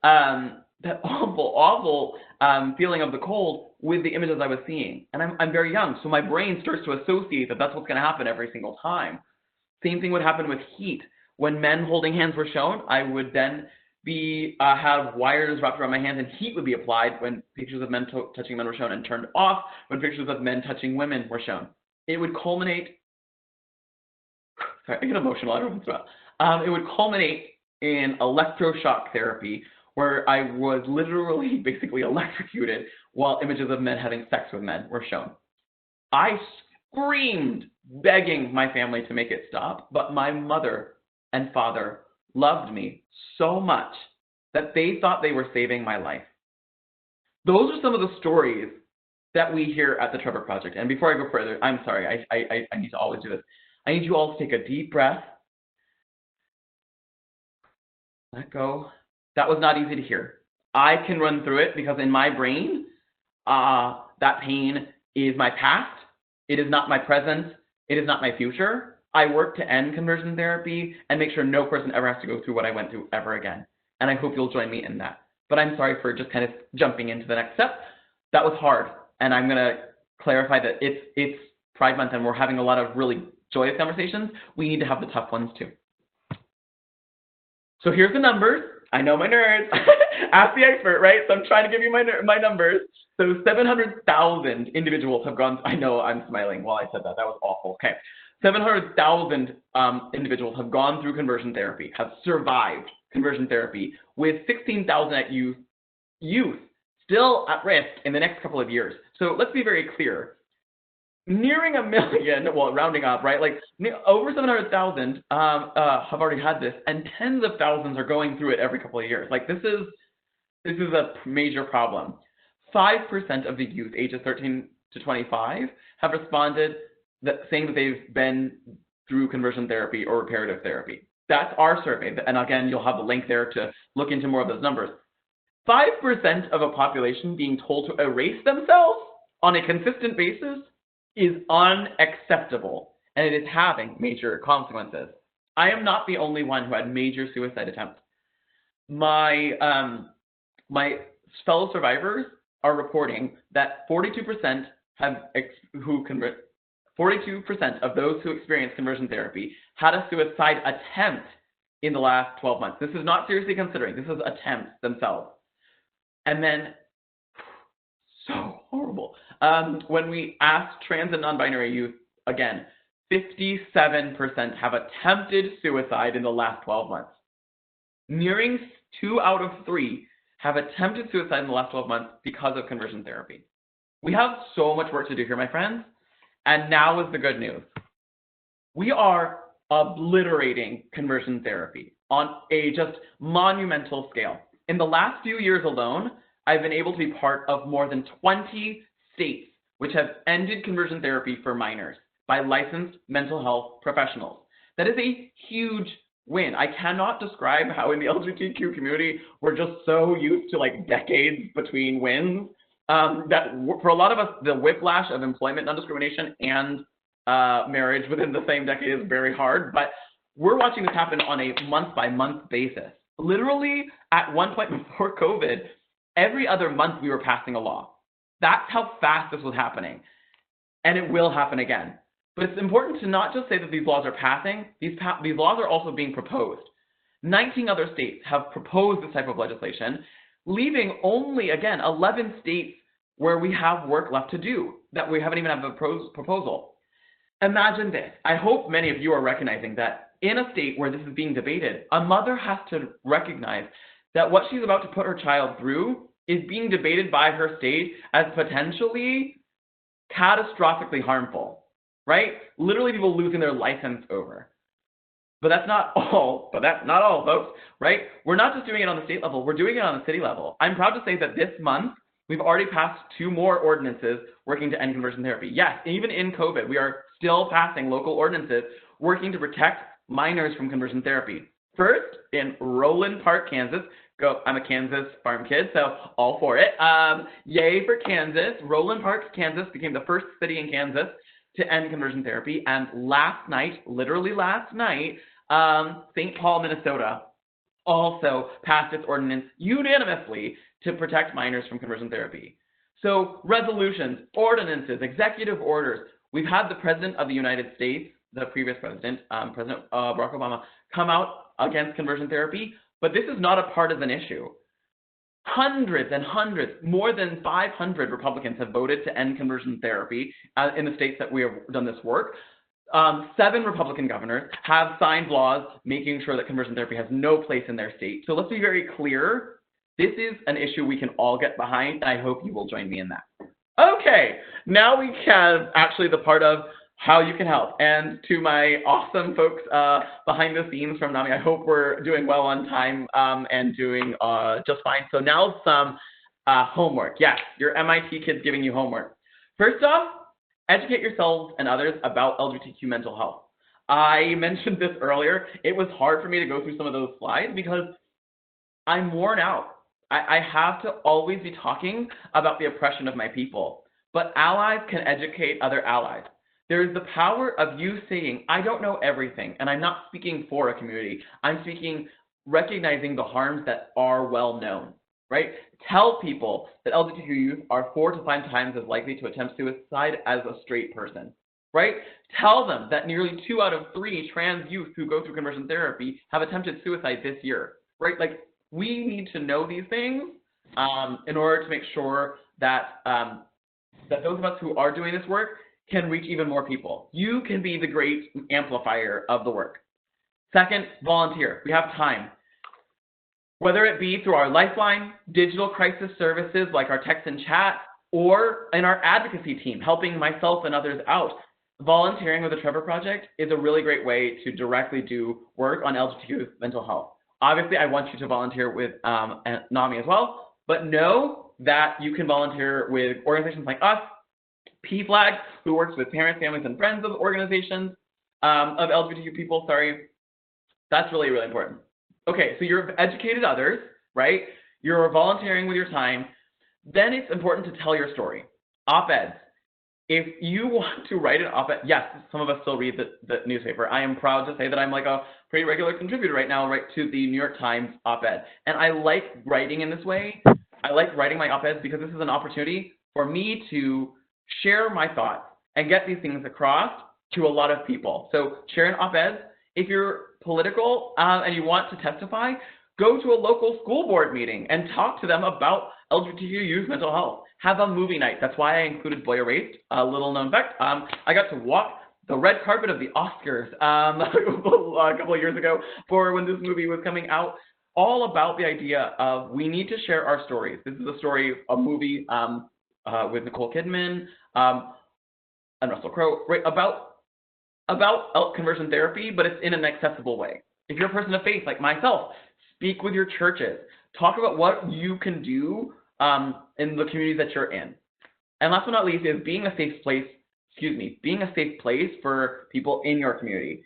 feeling of the cold with the images I was seeing. And I'm very young, so my brain starts to associate that that's what's going to happen every single time. Same thing would happen with heat. When men holding hands were shown, I would then have wires wrapped around my hands and heat would be applied when pictures of men touching men were shown, and turned off when pictures of men touching women were shown. It would culminate, sorry, I get emotional every once in a while. It would culminate in electroshock therapy, where I was literally basically electrocuted while images of men having sex with men were shown. I screamed, begging my family to make it stop, but my mother and father loved me so much that they thought they were saving my life. Those are some of the stories that we hear at the Trevor Project. And before I go further, I'm sorry, I need to always do this. I need you all to take a deep breath. Let go. That was not easy to hear. I can run through it because in my brain, that pain is my past. It is not my present. It is not my future. I work to end conversion therapy and make sure no person ever has to go through what I went through ever again. And I hope you'll join me in that. But I'm sorry for just kind of jumping into the next step. That was hard. And I'm going to clarify that it's Pride Month and we're having a lot of really joyous conversations. We need to have the tough ones too. So here's the numbers. I know my nerds. Ask the expert, right? So I'm trying to give you my numbers. So 700,000 individuals have gone. I know I'm smiling while I said that. That was awful. Okay. 700,000 individuals have gone through conversion therapy, have survived conversion therapy, with 16,000 at youth still at risk in the next couple of years. So let's be very clear. Nearing 1 million, well, rounding up, right? Like over 700,000 have already had this, and tens of thousands are going through it every couple of years. Like this is a major problem. 5% of the youth ages 13 to 25 have responded saying that they've been through conversion therapy or reparative therapy. That's our survey, and again, you'll have the link there to look into more of those numbers. 5% of a population being told to erase themselves on a consistent basis is unacceptable, and it is having major consequences. I am not the only one who had major suicide attempts. My fellow survivors are reporting that 42% of those who experienced conversion therapy had a suicide attempt in the last 12 months. This is not seriously considering. This is attempts themselves. And then, so horrible. When we asked trans and non-binary youth, again, 57% have attempted suicide in the last 12 months. Nearing 2 out of 3 have attempted suicide in the last 12 months because of conversion therapy. We have so much work to do here, my friends. And now is the good news. We are obliterating conversion therapy on a just monumental scale. In the last few years alone, I've been able to be part of more than 20 states which have ended conversion therapy for minors by licensed mental health professionals. That is a huge win. I cannot describe how in the LGBTQ community, we're just so used to like decades between wins. That for a lot of us, the whiplash of employment non-discrimination and marriage within the same decade is very hard, but we're watching this happen on a month-by-month basis. Literally, at one point before COVID, every other month we were passing a law. That's how fast this was happening, and it will happen again. But it's important to not just say that these laws are passing, these laws are also being proposed. 19 other states have proposed this type of legislation, leaving only, again, 11 states where we have work left to do, that we haven't even had a proposal. Imagine this. I hope many of you are recognizing that in a state where this is being debated, a mother has to recognize that what she's about to put her child through is being debated by her state as potentially catastrophically harmful, right? Literally people losing their license over. But that's not all, folks, right? We're not just doing it on the state level, we're doing it on the city level. I'm proud to say that this month, we've already passed 2 more ordinances working to end conversion therapy. Yes, even in COVID, we are still passing local ordinances working to protect minors from conversion therapy. First, in Roland Park, Kansas, I'm a Kansas farm kid, so all for it. Yay for Kansas. Roland Park, Kansas became the first city in Kansas to end conversion therapy. And last night, literally last night, St. Paul, Minnesota also passed its ordinance unanimously to protect minors from conversion therapy. So resolutions, ordinances, executive orders. We've had the President of the United States, the previous President, President Barack Obama, come out against conversion therapy, but this is not a partisan issue. Hundreds and hundreds, more than 500 Republicans have voted to end conversion therapy in the states that we have done this work. 7 Republican governors have signed laws making sure that conversion therapy has no place in their state. So let's be very clear. This is an issue we can all get behind, and I hope you will join me in that. Okay, now we have actually the part of how you can help. And to my awesome folks behind the scenes from NAMI, I hope we're doing well on time and doing just fine. So now some homework. Yes, your MIT kids giving you homework. First off, educate yourselves and others about LGBTQ mental health. I mentioned this earlier. It was hard for me to go through some of those slides because I'm worn out. I have to always be talking about the oppression of my people. but allies can educate other allies. There is the power of you saying, I don't know everything, and I'm not speaking for a community. I'm speaking recognizing the harms that are well known, right? Tell people that LGBTQ youth are 4 to 5 times as likely to attempt suicide as a straight person, right? Tell them that nearly 2 out of 3 trans youth who go through conversion therapy have attempted suicide this year, right? Like, we need to know these things in order to make sure that, that those of us who are doing this work can reach even more people. You can be the great amplifier of the work. Second, volunteer. We have time. Whether it be through our Lifeline, digital crisis services like our text and chat, or in our advocacy team, helping myself and others out. Volunteering with the Trevor Project is a really great way to directly do work on LGBTQ mental health. Obviously, I want you to volunteer with NAMI as well, but know that you can volunteer with organizations like us, PFLAG, who works with parents, families, and friends of organizations of LGBTQ people, That's really, really important. Okay, so you've educated others, right? You're volunteering with your time. Then it's important to tell your story. Op-eds. If you want to write an op-ed, yes, some of us still read the newspaper. I am proud to say that I'm like a pretty regular contributor right now, right, to the New York Times op-ed. And I like writing in this way. I like writing my op-eds because this is an opportunity for me to share my thoughts and get these things across to a lot of people. So share an op-ed. If you're political and you want to testify, go to a local school board meeting and talk to them about LGBTQ youth mental health. Have a movie night. That's why I included Boy Erased, a little known fact. I got to walk the red carpet of the Oscars a couple of years ago for when this movie was coming out, all about the idea of we need to share our stories. This is a story, a movie with Nicole Kidman and Russell Crowe, right, about conversion therapy, but it's in an accessible way. If you're a person of faith like myself, speak with your churches. Talk about what you can do in the communities that you're in. And last but not least is being a safe place, being a safe place for people in your community.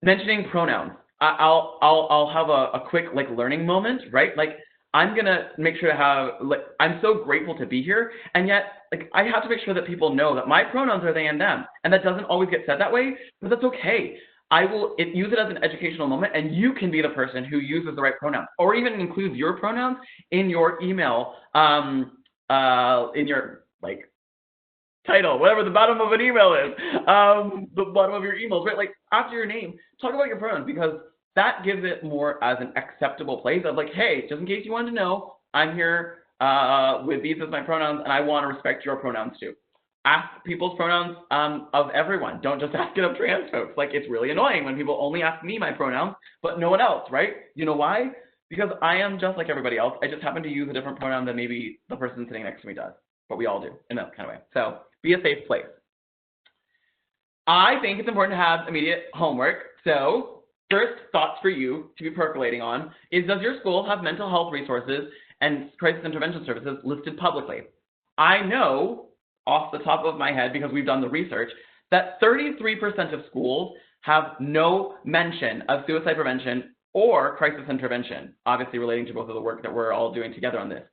Mentioning pronouns. I'll have a quick learning moment, right? Like, I'm gonna make sure to have, I'm so grateful to be here, and yet I have to make sure that people know that my pronouns are they and them, and that doesn't always get said that way, but that's okay. I will use it as an educational moment, and you can be the person who uses the right pronouns, or even includes your pronouns in your email, in your title, whatever the bottom of an email is, the bottom of your emails, right? Like after your name, talk about your pronouns, because that gives it more as an acceptable place of hey, just in case you wanted to know, I'm here with these as my pronouns, and I want to respect your pronouns too. Ask people's pronouns of everyone. Don't just ask it of trans folks. It's really annoying when people only ask me my pronouns, but no one else, right? You know why? Because I am just like everybody else. I just happen to use a different pronoun than maybe the person sitting next to me does, but we all do in that kind of way. So be a safe place. I think it's important to have immediate homework. So first thoughts for you to be percolating on is, does your school have mental health resources and crisis intervention services listed publicly? I know off the top of my head, because we've done the research, that 33% of schools have no mention of suicide prevention or crisis intervention, obviously relating to both of the work that we're all doing together on this.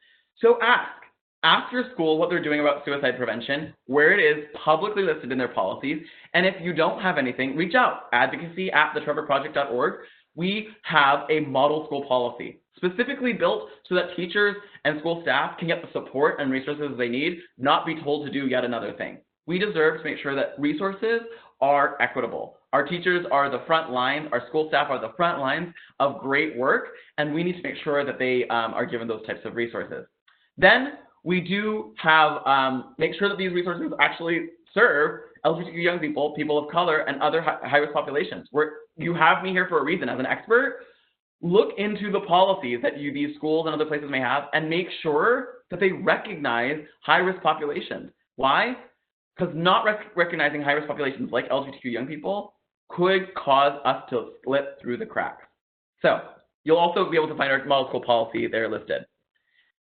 So ask your school what they're doing about suicide prevention, where it is publicly listed in their policies, and if you don't have anything, reach out, advocacy@thetrevorproject.org. We have a model school policy specifically built so that teachers and school staff can get the support and resources they need, not be told to do yet another thing. We deserve to make sure that resources are equitable. Our teachers are the front line, our school staff are the front lines of great work, and we need to make sure that they are given those types of resources. Then we do have, make sure that these resources actually serve LGBTQ young people, people of color, and other high-risk populations. You have me here for a reason as an expert. Look into the policies that these schools and other places may have and make sure that they recognize high-risk populations. Why? Because not recognizing high-risk populations like LGBTQ young people could cause us to slip through the cracks. So you'll also be able to find our model school policy there listed.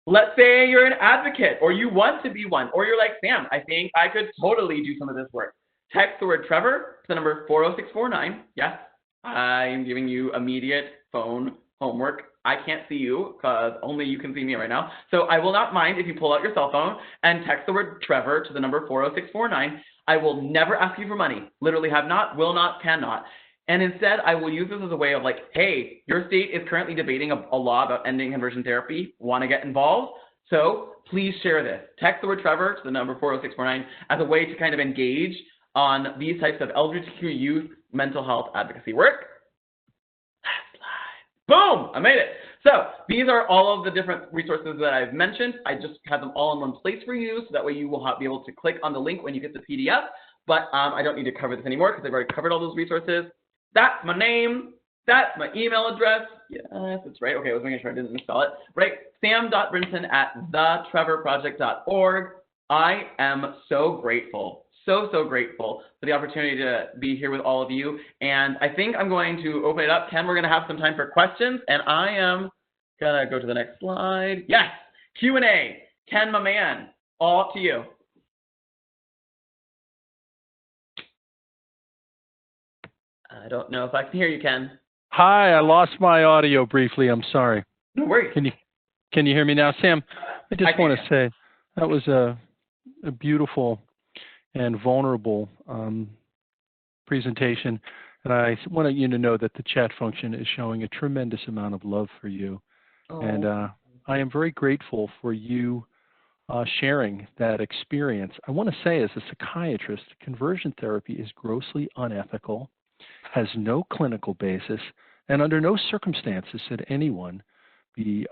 Let's say you're an advocate or you want to be one, or you're like, Sam, I think I could totally do some of this work. Text the word Trevor to the number 40649. Yes, I'm giving you immediate phone homework. I can't see you because only you can see me right now. So I will not mind if you pull out your cell phone and text the word Trevor to the number 40649. I will never ask you for money. Literally have not, will not, cannot. And instead, I will use this as a way of like, hey, your state is currently debating a law about ending conversion therapy. Want to get involved? So please share this. Text the word Trevor to the number 40649 as a way to kind of engage on these types of LGBTQ youth mental health advocacy work. Last slide. Boom! I made it. So these are all of the different resources that I've mentioned. I just have them all in one place for you, so that way you will be able to click on the link when you get the PDF. But I don't need to cover this anymore because I've already covered all those resources. That's my name. That's my email address. Yes, that's right. Okay, I was making sure I didn't misspell it. Right, sam.brinton@thetrevorproject.org. I am so grateful, so grateful for the opportunity to be here with all of you. And I think I'm going to open it up. Ken, we're going to have some time for questions. And I am going to go to the next slide. Yes, Q&A. Ken, my man, all up to you. I don't know if I can hear you, Ken. Hi, I lost my audio briefly. I'm sorry. No worries. Can you hear me now, Sam? I just want to say that was a beautiful and vulnerable presentation, and I want you to know that the chat function is showing a tremendous amount of love for you, and I am very grateful for you sharing that experience. I want to say, as a psychiatrist, conversion therapy is grossly unethical, has no clinical basis, and under no circumstances should anyone be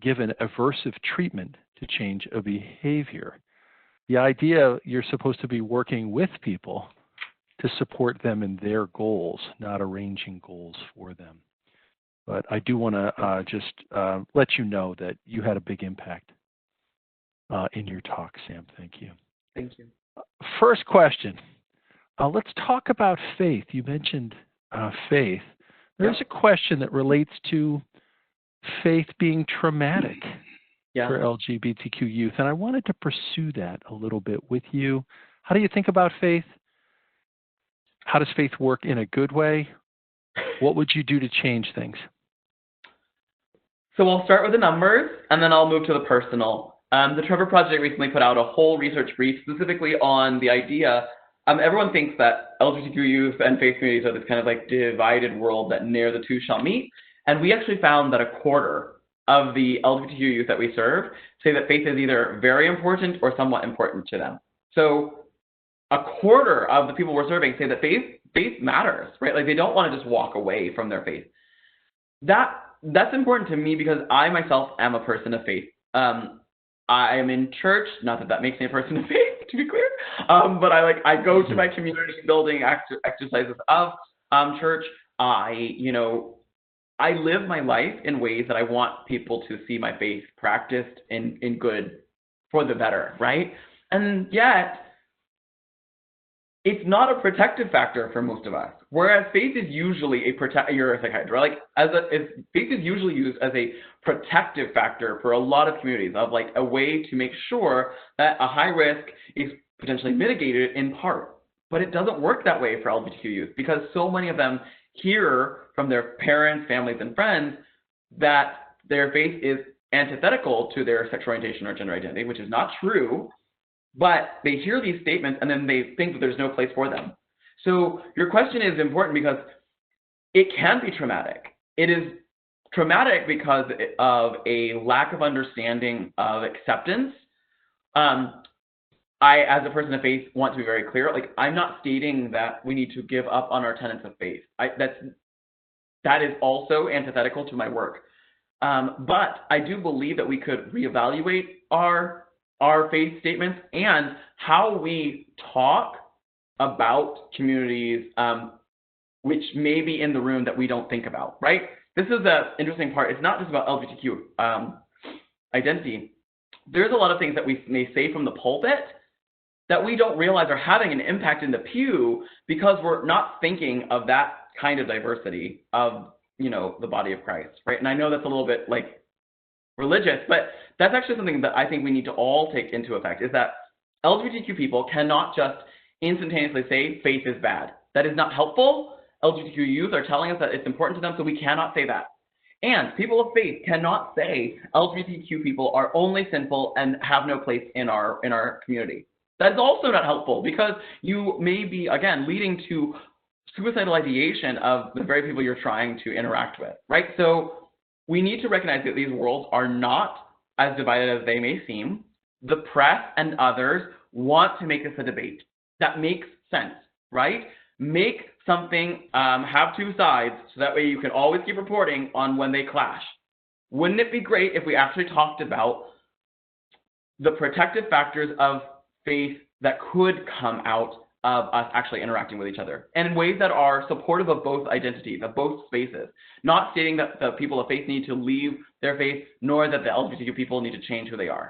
given aversive treatment to change a behavior. The idea, you're supposed to be working with people to support them in their goals, not arranging goals for them. But I do want to just let you know that you had a big impact in your talk, Sam. Thank you. Thank you. First question. Let's talk about faith. You mentioned faith. There's a question that relates to faith being traumatic for LGBTQ youth, and I wanted to pursue that a little bit with you. How do you think about faith? How does faith work in a good way? What would you do to change things? So I'll start with the numbers, and then I'll move to the personal. The Trevor Project recently put out a whole research brief specifically on the idea. Everyone thinks that LGBTQ youth and faith communities are this kind of like divided world that ne'er the two shall meet. And we actually found that a quarter of the LGBTQ youth that we serve say that faith is either very important or somewhat important to them. So a quarter of the people we're serving say that faith matters, right? Like they don't want to just walk away from their faith. That's important to me because I myself am a person of faith. I am in church, not that that makes me a person of faith, to be clear, but I go to my community building exercises of church. I live my life in ways that I want people to see my faith practiced in good for the better, right? And yet, it's not a protective factor for most of us. Whereas faith is usually you're a psychiatrist, right? Faith is usually used as a protective factor for a lot of communities of like a way to make sure that a high risk is potentially mitigated in part. But it doesn't work that way for LGBTQ youth because so many of them hear from their parents, families, and friends that their faith is antithetical to their sexual orientation or gender identity, which is not true. But they hear these statements and then they think that there's no place for them. So your question is important because it can be traumatic. It is traumatic because of a lack of understanding of acceptance. I, as a person of faith, want to be very clear. Like, I'm not stating that we need to give up on our tenets of faith. That is also antithetical to my work. But I do believe that we could reevaluate our faith statements and how we talk about communities which may be in the room that we don't think about, right? This is the interesting part. It's not just about LGBTQ identity. There's a lot of things that we may say from the pulpit that we don't realize are having an impact in the pew because we're not thinking of that kind of diversity of, the body of Christ, right? And I know that's a little bit like religious, but that's actually something that I think we need to all take into effect, is that LGBTQ people cannot just instantaneously say faith is bad. That is not helpful. LGBTQ youth are telling us that it's important to them, so we cannot say that. And people of faith cannot say LGBTQ people are only sinful and have no place in our community. That's also not helpful, because you may be, again, leading to suicidal ideation of the very people you're trying to interact with, right? So we need to recognize that these worlds are not as divided as they may seem. The press and others want to make this a debate. That makes sense, right? Make something have two sides, so that way you can always keep reporting on when they clash. Wouldn't it be great if we actually talked about the protective factors of faith that could come out of us actually interacting with each other, and in ways that are supportive of both identities, of both spaces, not stating that the people of faith need to leave their faith, nor that the LGBTQ people need to change who they are.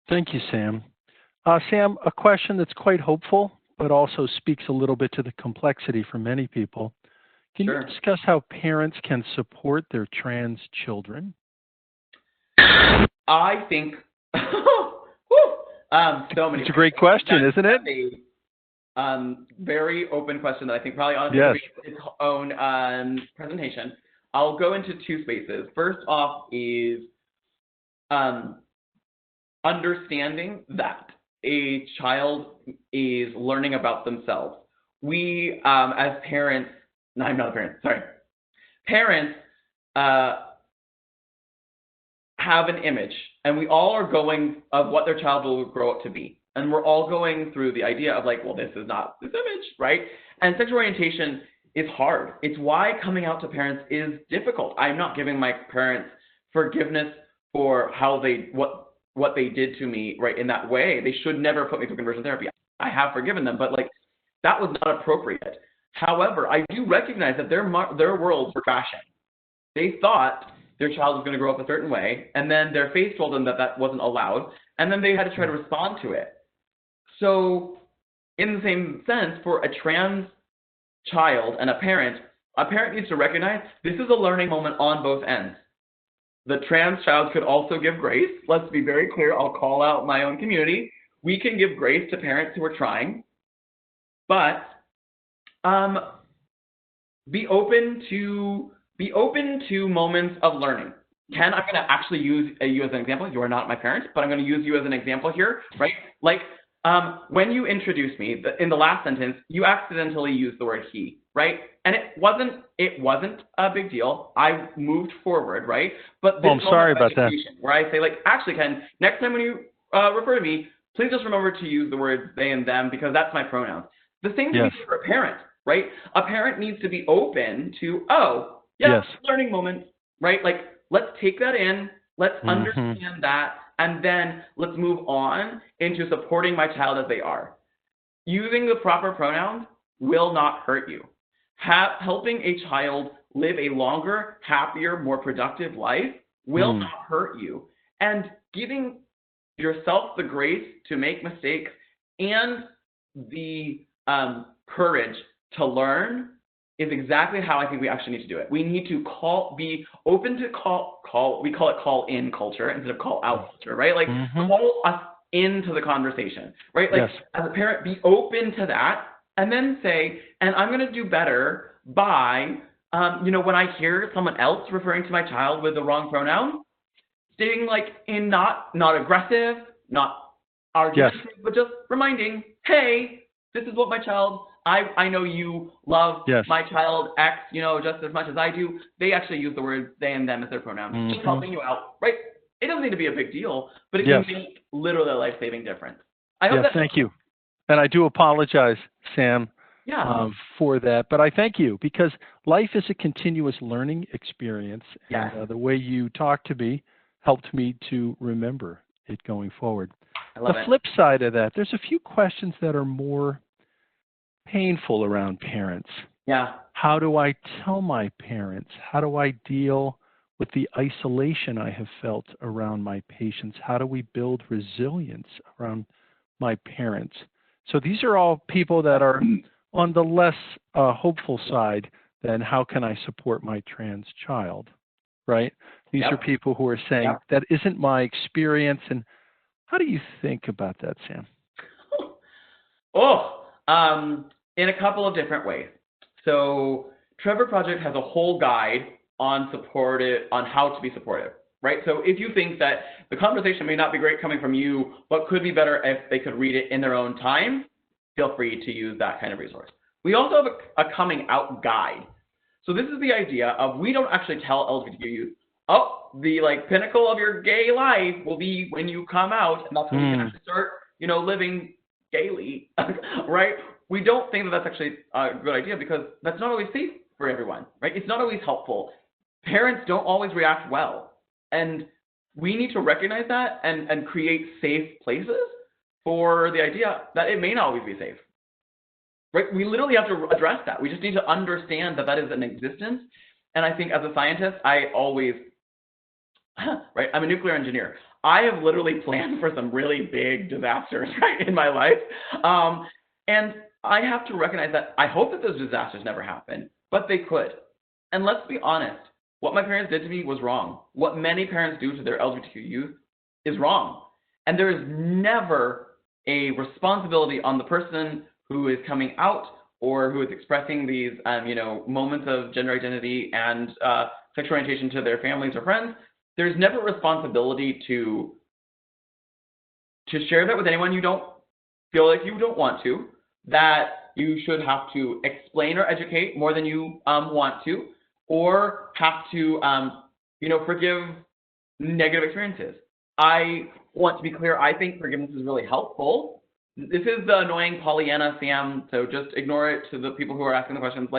Thank you, Sam. Sam, a question that's quite hopeful, but also speaks a little bit to the complexity for many people. Can Sure. you discuss how parents can support their trans children? I think, so many. It's a great question, isn't it? A very open question that I think probably honestly Yes. needs its own presentation. I'll go into two spaces. First off is understanding that a child is learning about themselves. We, as parents, no, I'm not a parent, sorry. Parents have an image, and we all are going of what their child will grow up to be. And we're all going through the idea of like, well, this is not this image, right? And sexual orientation is hard. It's why coming out to parents is difficult. I'm not giving my parents forgiveness for how what they did to me, right, in that way. They should never put me through conversion therapy. I have forgiven them, but like that was not appropriate. However, I do recognize that their worlds were crashing. They thought their child was going to grow up a certain way, and then their faith told them that that wasn't allowed, and then they had to try to respond to it. So in the same sense, for a trans child and a parent needs to recognize this is a learning moment on both ends. The trans child could also give grace. Let's be very clear. I'll call out my own community. We can give grace to parents who are trying, but be open to moments of learning. Ken, I'm going to actually use you as an example. You are not my parent, but I'm going to use you as an example here, right? Like when you introduced me in the last sentence, you accidentally used the word he, right? And it wasn't a big deal. I moved forward, right? But this I'm sorry about that. Where I say, like, actually, Ken, next time when you refer to me, please just remember to use the words they and them, because that's my pronouns. The same thing for a parent, right? A parent needs to be open to, learning moment, right? Like, let's take that in, let's understand that, and then let's move on into supporting my child as they are. Using the proper pronouns will not hurt you. Helping a child live a longer, happier, more productive life will not hurt you. And giving yourself the grace to make mistakes and the courage to learn is exactly how I think we actually need to do it. We need to be open to we call it call in culture instead of call out culture, right? Like call us into the conversation, right? Like as a parent, be open to that, and then say, and I'm going to do better by, when I hear someone else referring to my child with the wrong pronoun, stating like in not aggressive, not argumentative, but just reminding, hey, this is what my child, I know you love my child X, just as much as I do. They actually use the words they and them as their pronouns. Just helping you out, right? It doesn't need to be a big deal, but it can make literally a life-saving difference. I hope thank you. And I do apologize, Sam, for that. But I thank you, because life is a continuous learning experience. And the way you talk to me helped me to remember it going forward. The flip side of that, there's a few questions that are more painful around parents. How do I tell my parents? How do I deal with the isolation I have felt around my patients? How do we build resilience around my parents? So these are all people that are on the less hopeful side than how can I support my trans child, right? These are people who are saying that isn't my experience. And how do you think about that, Sam? In a couple of different ways. So Trevor Project has a whole guide on how to be supportive, right? So if you think that the conversation may not be great coming from you, but could be better if they could read it in their own time, feel free to use that kind of resource. We also have a coming out guide. So this is the idea of, we don't actually tell LGBTQ youth, oh, the pinnacle of your gay life will be when you come out, and that's when you can actually start, living gaily, right? We don't think that that's actually a good idea, because that's not always safe for everyone, right? It's not always helpful. Parents don't always react well, and we need to recognize that and create safe places for the idea that it may not always be safe, right? We literally have to address that. We just need to understand that that is an existence. And I think as a scientist, I always, right, I'm a nuclear engineer. I have literally planned for some really big disasters, right, in my life. And I have to recognize that I hope that those disasters never happen, but they could. And let's be honest, what my parents did to me was wrong. What many parents do to their LGBTQ youth is wrong. And there is never a responsibility on the person who is coming out or who is expressing these, moments of gender identity and sexual orientation to their families or friends. There's never a responsibility to share that with anyone you don't feel like you don't want to, that you should have to explain or educate more than you want to, or have to, forgive negative experiences. I want to be clear, I think forgiveness is really helpful. This is the annoying Pollyanna Sam, so just ignore it to the people who are asking the questions.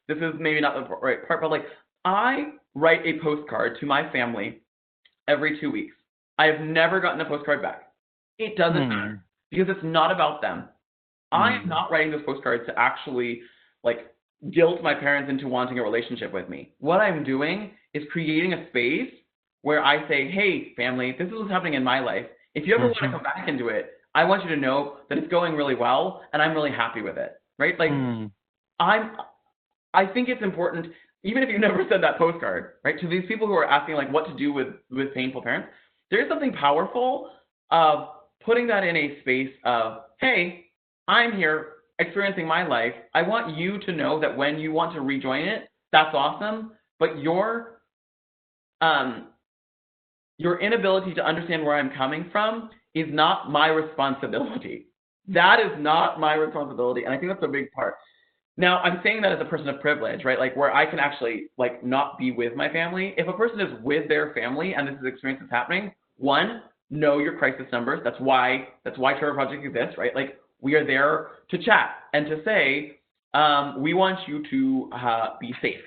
This is maybe not the right part, but I write a postcard to my family every 2 weeks. I have never gotten a postcard back. It doesn't matter, because it's not about them. I am not writing those postcards to actually guilt my parents into wanting a relationship with me. What I'm doing is creating a space where I say, hey, family, this is what's happening in my life. If you ever want to come back into it, I want you to know that it's going really well, and I'm really happy with it, right? I think it's important, even if you've never said that postcard, right, to these people who are asking what to do with painful parents, there is something powerful of putting that in a space of, hey, I'm here experiencing my life. I want you to know that when you want to rejoin it, that's awesome, but your inability to understand where I'm coming from is not my responsibility. That is not my responsibility, and I think that's a big part. Now, I'm saying that as a person of privilege, right? Where I can actually not be with my family. If a person is with their family and this is experience that's happening, one, know your crisis numbers. That's why Trevor Project exists, right? We are there to chat and to say, we want you to be safe.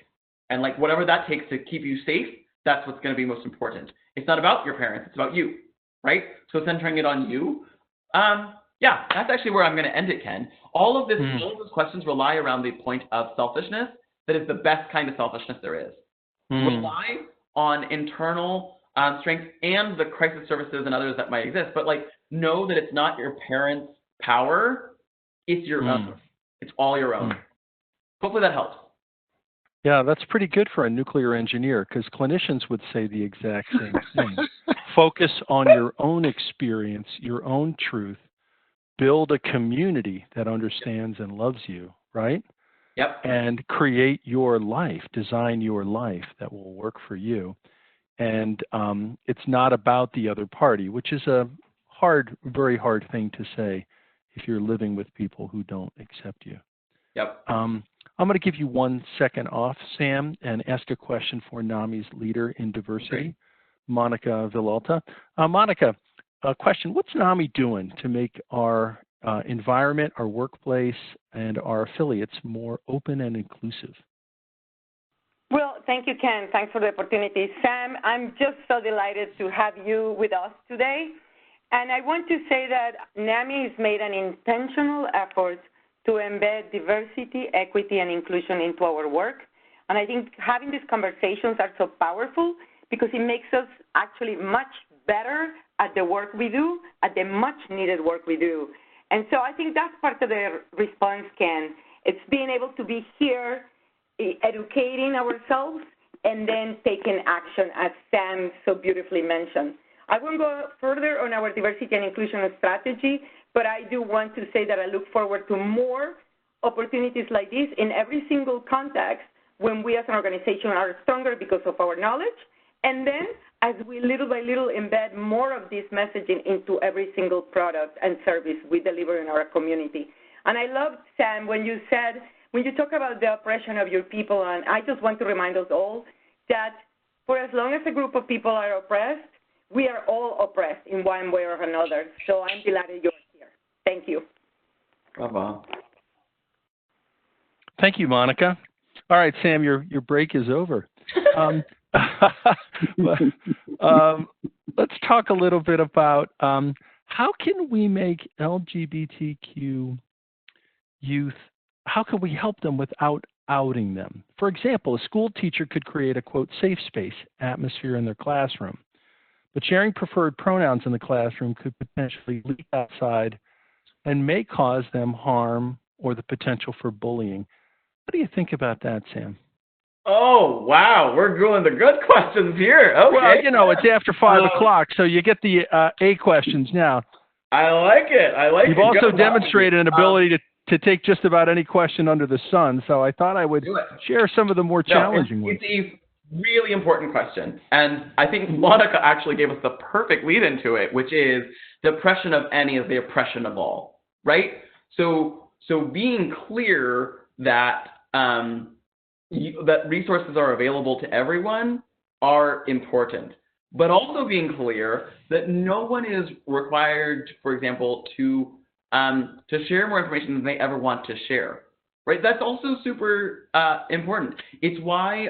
And whatever that takes to keep you safe, that's what's going to be most important. It's not about your parents, it's about you, right? So centering it on you. Yeah, that's actually where I'm going to end it, Ken. All of those questions rely around the point of selfishness that is the best kind of selfishness there is. Rely on internal strength and the crisis services and others that might exist, but know that it's not your parents' power, it's your own. It's all your own. Hopefully that helps. Yeah, that's pretty good for a nuclear engineer, because clinicians would say the exact same thing. Focus on your own experience, your own truth, build a community that understands and loves you, right? Yep. And create your life, design your life that will work for you. And it's not about the other party, which is a very hard thing to say if you're living with people who don't accept you. Yep. I'm going to give you 1 second off, Sam, and ask a question for NAMI's leader in diversity, Monica Villalta. Monica, a question: what's NAMI doing to make our environment, our workplace, and our affiliates more open and inclusive? Well, thank you, Ken. Thanks for the opportunity. Sam, I'm just so delighted to have you with us today. And I want to say that NAMI has made an intentional effort to embed diversity, equity, and inclusion into our work. And I think having these conversations are so powerful because it makes us actually much better at the work we do, at the much-needed work we do. And so I think that's part of the response, Ken. It's being able to be here, educating ourselves, and then taking action, as Sam so beautifully mentioned. I won't go further on our diversity and inclusion strategy, but I do want to say that I look forward to more opportunities like this in every single context when we as an organization are stronger because of our knowledge, and then as we little by little embed more of this messaging into every single product and service we deliver in our community. And I loved, Sam, when you talk about the oppression of your people, and I just want to remind us all that for as long as a group of people are oppressed, we are all oppressed in one way or another. So I'm delighted you're here. Thank you. Bravo. Thank you, Monica. All right, Sam, your break is over. Let's talk a little bit about how can we make LGBTQ youth, how can we help them without outing them? For example, a school teacher could create a, quote, safe space atmosphere in their classroom, but sharing preferred pronouns in the classroom could potentially leak outside and may cause them harm or the potential for bullying. What do you think about that, Sam? Oh, wow. We're going to good questions here. Okay. Well, you know, it's after 5 o'clock, so you get the A questions now. I like it. I like it. You've also demonstrated an ability to take just about any question under the sun, so I thought I would share some of the more challenging ones. It's a really important question, and I think Monica actually gave us the perfect lead into it, which is the oppression of any is the oppression of all, right? So being clear that that resources are available to everyone are important, but also being clear that no one is required, for example, to share more information than they ever want to share, right? That's also super important. It's why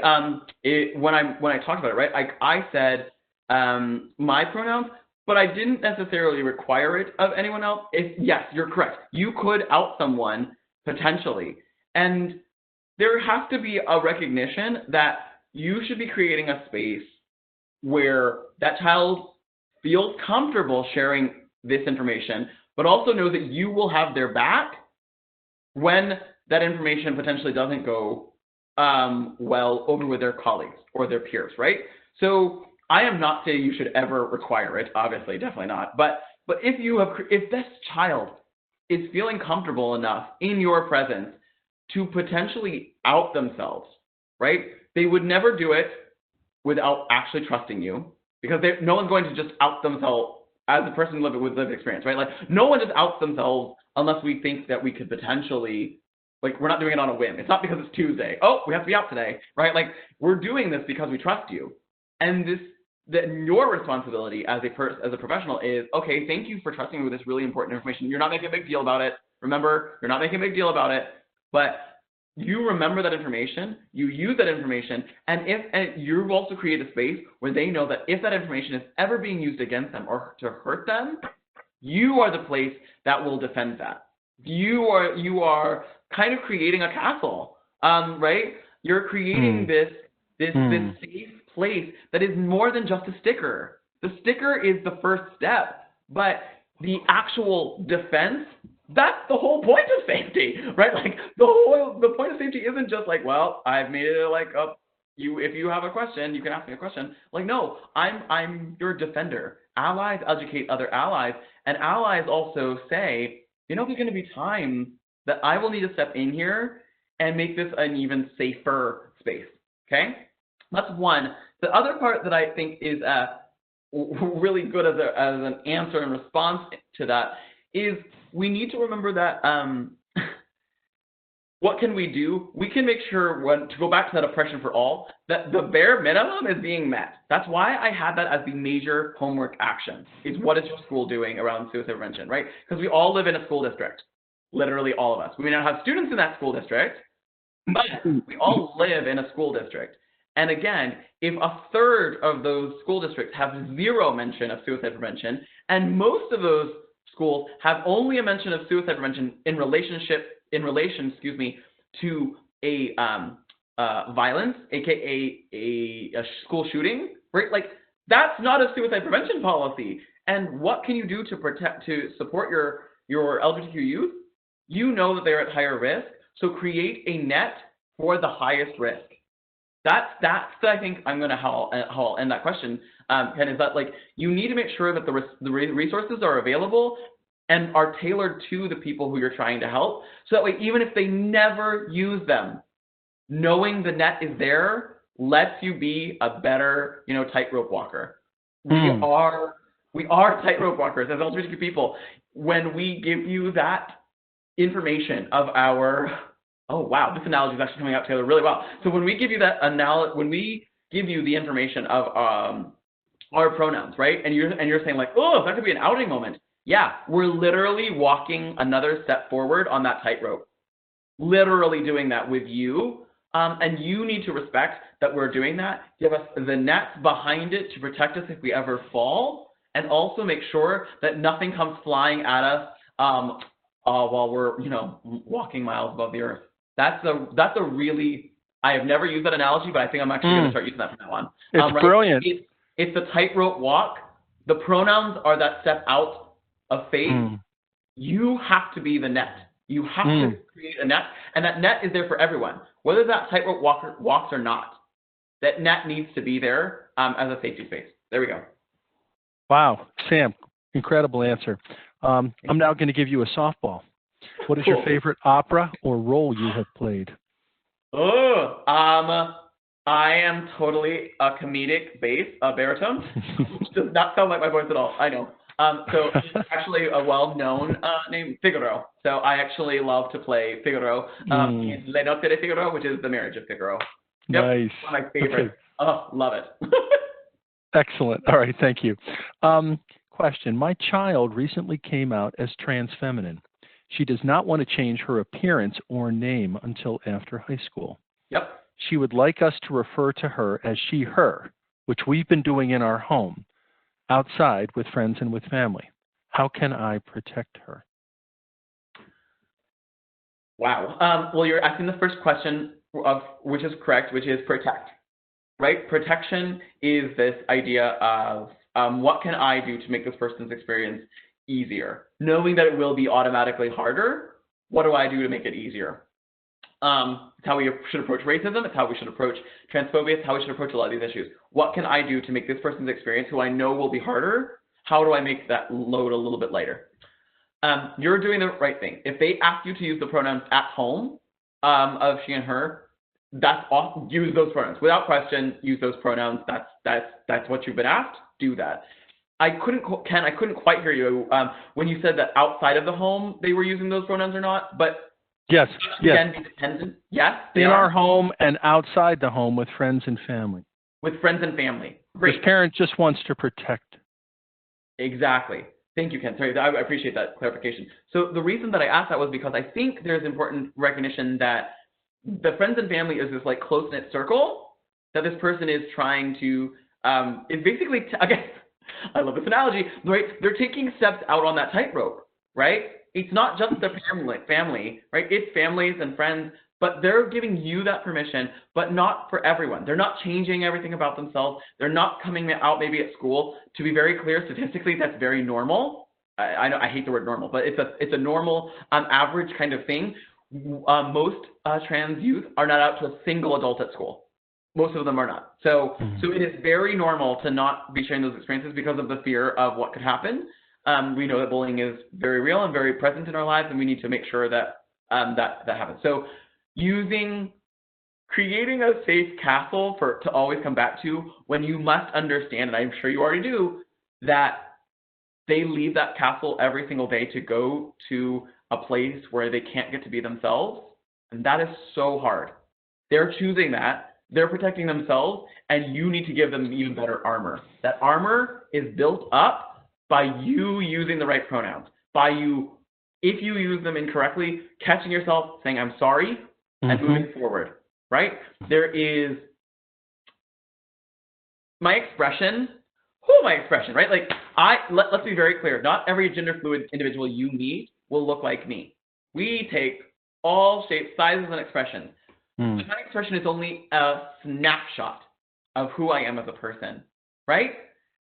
when I talked about it, right, I said my pronouns, but I didn't necessarily require it of anyone else. Yes, you're correct. You could out someone potentially, and there has to be a recognition that you should be creating a space where that child feels comfortable sharing this information, but also knows that you will have their back when that information potentially doesn't go well over with their colleagues or their peers, right? So I am not saying you should ever require it, obviously, definitely not. But if this child is feeling comfortable enough in your presence to potentially out themselves, right? They would never do it without actually trusting you, because no one's going to just out themselves as a person with lived experience, right? Like, no one just outs themselves unless we think that we could potentially, like, we're not doing it on a whim. It's not because it's Tuesday. Oh, we have to be out today, right? Like, we're doing this because we trust you. And your responsibility as a professional is, okay, thank you for trusting me with this really important information. You're not making a big deal about it. Remember, you're not making a big deal about it, but you remember that information, you use that information, and you also create a space where they know that if that information is ever being used against them or to hurt them, you are the place that will defend that. You are kind of creating a castle, right? You're creating this safe place that is more than just a sticker. The sticker is the first step, but the actual defense, that's the whole point of safety, right? Like, the point of safety isn't just like, well, I've made it like if you have a question, you can ask me a question. Like, no, I'm your defender. Allies educate other allies, and allies also say, you know, there's going to be time that I will need to step in here and make this an even safer space. Okay, that's one. The other part that I think is really good as an answer and response to that is we need to remember that what can we do? We can make sure, to go back to that oppression for all, that the bare minimum is being met. That's why I had that as the major homework action, is what is your school doing around suicide prevention, right? Because we all live in a school district, literally all of us. We may not have students in that school district, but we all live in a school district. And again, if a third of those school districts have zero mention of suicide prevention, and most of those schools have only a mention of suicide prevention in relation, to a violence, aka a school shooting, right? Like, that's not a suicide prevention policy. And what can you do to support your LGBTQ youth? You know that they're at higher risk, so create a net for the highest risk. That's I think I'm going to how I'll end that question, Ken, is that, like, you need to make sure that the resources are available and are tailored to the people who you're trying to help, so that way, even if they never use them, knowing the net is there lets you be a better, tightrope walker. We are tightrope walkers as LGBTQ people. When we give you that information of our, oh wow, this analogy is actually coming out together really well. So when we give you that when we give you the information of our pronouns, right? And you're saying like, oh, that could be an outing moment. Yeah, we're literally walking another step forward on that tightrope. Literally doing that with you. And you need to respect that we're doing that. Give us the nets behind it to protect us if we ever fall. And also make sure that nothing comes flying at us while we're, walking miles above the earth. That's a really, I have never used that analogy, but I think I'm actually going to start using that from now on. It's brilliant. It's the tightrope walk. The pronouns are that step out of faith. You have to be the net. You have to create a net, and that net is there for everyone, whether that tightrope walker walks or not. That net needs to be there as a safety space. There we go. Wow, Sam, incredible answer. I'm now going to give you a softball. What is your favorite opera or role you have played? I am totally a comedic baritone, which does not sound like my voice at all. I know. So it's actually a well-known name, Figaro. So I actually love to play Figaro. It's Le Notte de Figaro, which is the marriage of Figaro. Yep, nice. One of my favorites. Okay. Oh, love it. Excellent. All right, thank you. Question. My child recently came out as trans feminine. She does not want to change her appearance or name until after high school. Yep. She would like us to refer to her as she, her, which we've been doing in our home, outside with friends and with family. How can I protect her? Wow. Well, you're asking the first question, which is correct, which is protect, right? Protection is this idea of what can I do to make this person's experience easier? Knowing that it will be automatically harder, what do I do to make it easier? It's how we should approach racism. It's how we should approach transphobia. It's how we should approach a lot of these issues. What can I do to make this person's experience, who I know will be harder, how do I make that load a little bit lighter? You're doing the right thing. If they ask you to use the pronouns at home of she and her, that's awesome. Use those pronouns. Without question, use those pronouns. That's what you've been asked. Do that. Ken, I couldn't quite hear you when you said that outside of the home they were using those pronouns or not, but yes, again, be dependent. Yes, in our home and outside the home with friends and family. With friends and family. Great. This parent just wants to protect. Exactly. Thank you, Ken. Sorry, I appreciate that clarification. So the reason that I asked that was because I think there's important recognition that the friends and family is this like close-knit circle that this person is trying to, is basically, again, I love this analogy, right? They're taking steps out on that tightrope, right? It's not just the family, right? It's families and friends, but they're giving you that permission, but not for everyone. They're not changing everything about themselves. They're not coming out maybe at school. To be very clear, statistically, that's very normal. I know I hate the word normal, but it's a normal, average kind of thing. Most trans youth are not out to a single adult at school. Most of them are not. So it is very normal to not be sharing those experiences because of the fear of what could happen. We know that bullying is very real and very present in our lives, and we need to make sure that that happens. So creating a safe castle to always come back to when you must understand, and I'm sure you already do, that they leave that castle every single day to go to a place where they can't get to be themselves. And that is so hard. They're choosing that. They're protecting themselves, and you need to give them even better armor. That armor is built up by you using the right pronouns, by you, if you use them incorrectly, catching yourself, saying, I'm sorry, and moving forward, right? There is my expression, right? Like, let's be very clear. Not every gender fluid individual you meet will look like me. We take all shapes, sizes, and expressions. My expression is only a snapshot of who I am as a person, right?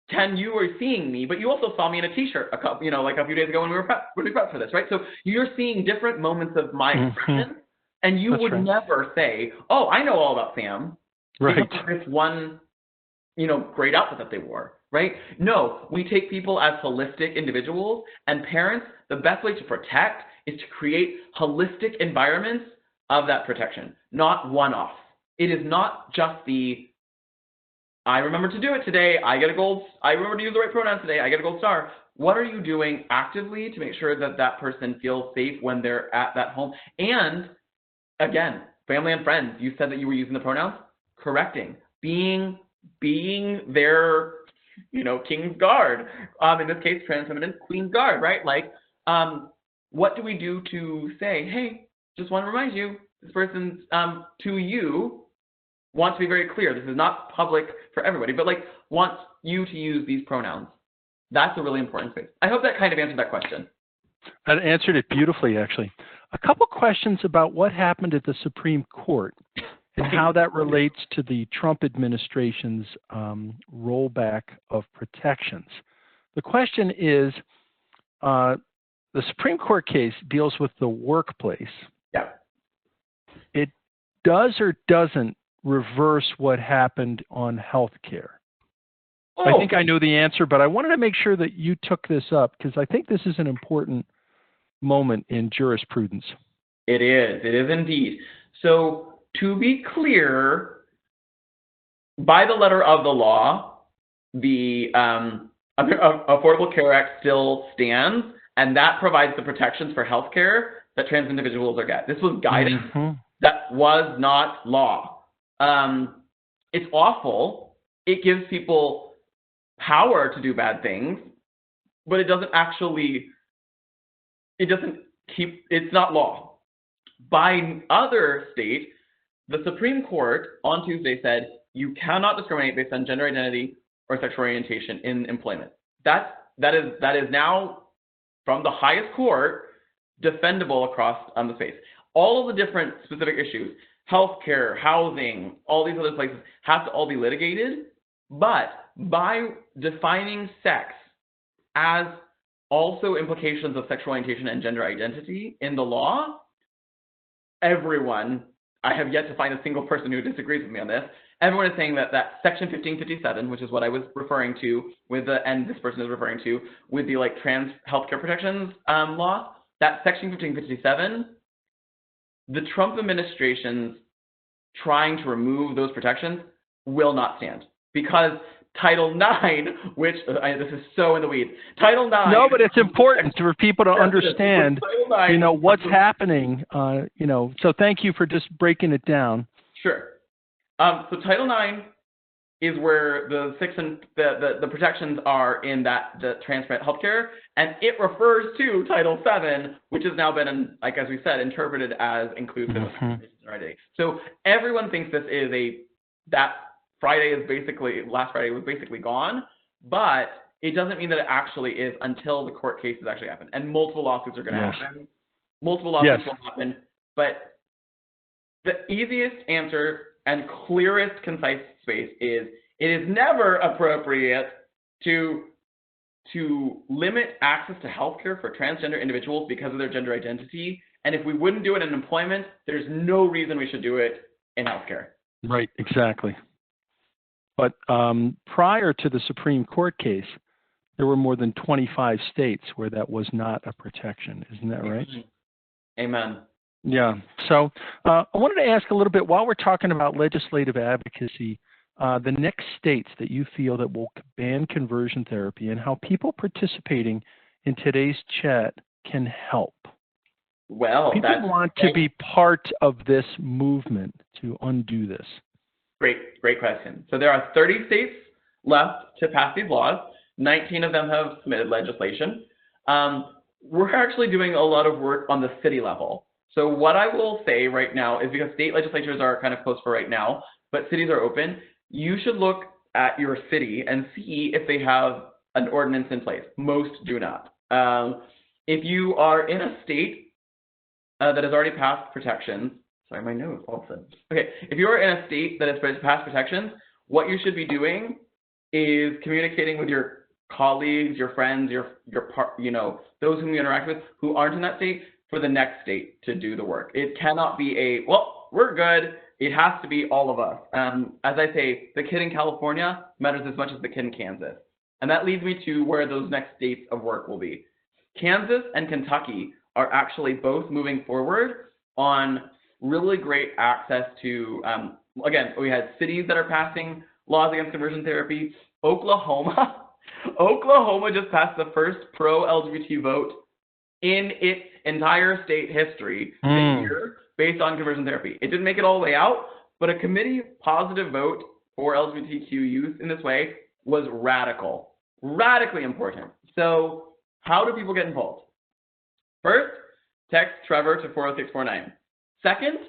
Ken, you were seeing me, but you also saw me in a T-shirt a few days ago when we prepped for this, right? So you're seeing different moments of my expression, and you would never say, "Oh, I know all about Sam," right? Because of this one, great outfit that they wore, right? No, we take people as holistic individuals, and parents. The best way to protect is to create holistic environments of that protection, not one-off. It is not just the, I remember to do it today, I remember to use the right pronouns today, I get a gold star. What are you doing actively to make sure that that person feels safe when they're at that home? And again, family and friends, you said that you were using the pronouns, correcting, being their, king's guard. In this case, trans feminine, queen's guard, right? Like, what do we do to say, hey, just want to remind you, this person's, to you, wants to be very clear. This is not public for everybody, but like wants you to use these pronouns. That's a really important space. I hope that kind of answered that question. That answered it beautifully, actually. A couple questions about what happened at the Supreme Court and how that relates to the Trump administration's rollback of protections. The question is, the Supreme Court case deals with the workplace. Yeah. It does or doesn't reverse what happened on health care. Oh. I think I know the answer, but I wanted to make sure that you took this up because I think this is an important moment in jurisprudence. It is indeed. So to be clear, by the letter of the law, the Affordable Care Act still stands, and that provides the protections for health care that trans individuals are getting. This was guidance. Mm-hmm. That was not law. It's awful. It gives people power to do bad things, but it's not law. By other states, the Supreme Court on Tuesday said you cannot discriminate based on gender identity or sexual orientation in employment. That is now, from the highest court, defendable across the space. All of the different specific issues, healthcare, housing, all these other places, have to all be litigated, but by defining sex as also implications of sexual orientation and gender identity in the law, everyone, I have yet to find a single person who disagrees with me on this, everyone is saying that Section 1557, which is what I was referring to and this person is referring to with the trans healthcare protections law, that Section 1557, the Trump administration's trying to remove those protections will not stand because Title IX, which this is so in the weeds. Title IX. No, but it's important for people to understand, what's happening. So thank you for just breaking it down. Sure. So Title IX is where the protections are in the transparent healthcare, and it refers to Title VII, which has now been, as we said, interpreted as inclusive of identity. So everyone thinks this is last Friday was basically gone, but it doesn't mean that it actually is until the court cases actually happen, and multiple lawsuits are going to happen. Multiple lawsuits will happen, but the easiest answer and clearest, concise space is it is never appropriate to limit access to healthcare for transgender individuals because of their gender identity. And if we wouldn't do it in employment, there's no reason we should do it in healthcare. Right, exactly. But prior to the Supreme Court case, there were more than 25 states where that was not a protection. Isn't that right? Amen. Yeah. So I wanted to ask a little bit, while we're talking about legislative advocacy, the next states that you feel that will ban conversion therapy and how people participating in today's chat can help. Well, people want to be part of this movement to undo this. Great question. So there are 30 states left to pass these laws. 19 of them have submitted legislation. We're actually doing a lot of work on the city level. So what I will say right now is, because state legislatures are kind of closed for right now, but cities are open, you should look at your city and see if they have an ordinance in place. Most do not. If you are in a state that has already passed protections, sorry, my nose all of a sudden. Okay, if you are in a state that has passed protections, what you should be doing is communicating with your colleagues, your friends, those whom you interact with who aren't in that state, for the next state to do the work. It cannot be we're good. It has to be all of us. As I say, the kid in California matters as much as the kid in Kansas. And that leads me to where those next states of work will be. Kansas and Kentucky are actually both moving forward on really great access to, again, we had cities that are passing laws against conversion therapy. Oklahoma just passed the first pro-LGBT vote in its entire state history this year based on conversion therapy. It didn't make it all the way out, but a committee positive vote for LGBTQ youth in this way was radically important. So how do people get involved? First, text Trevor to 40649. Second,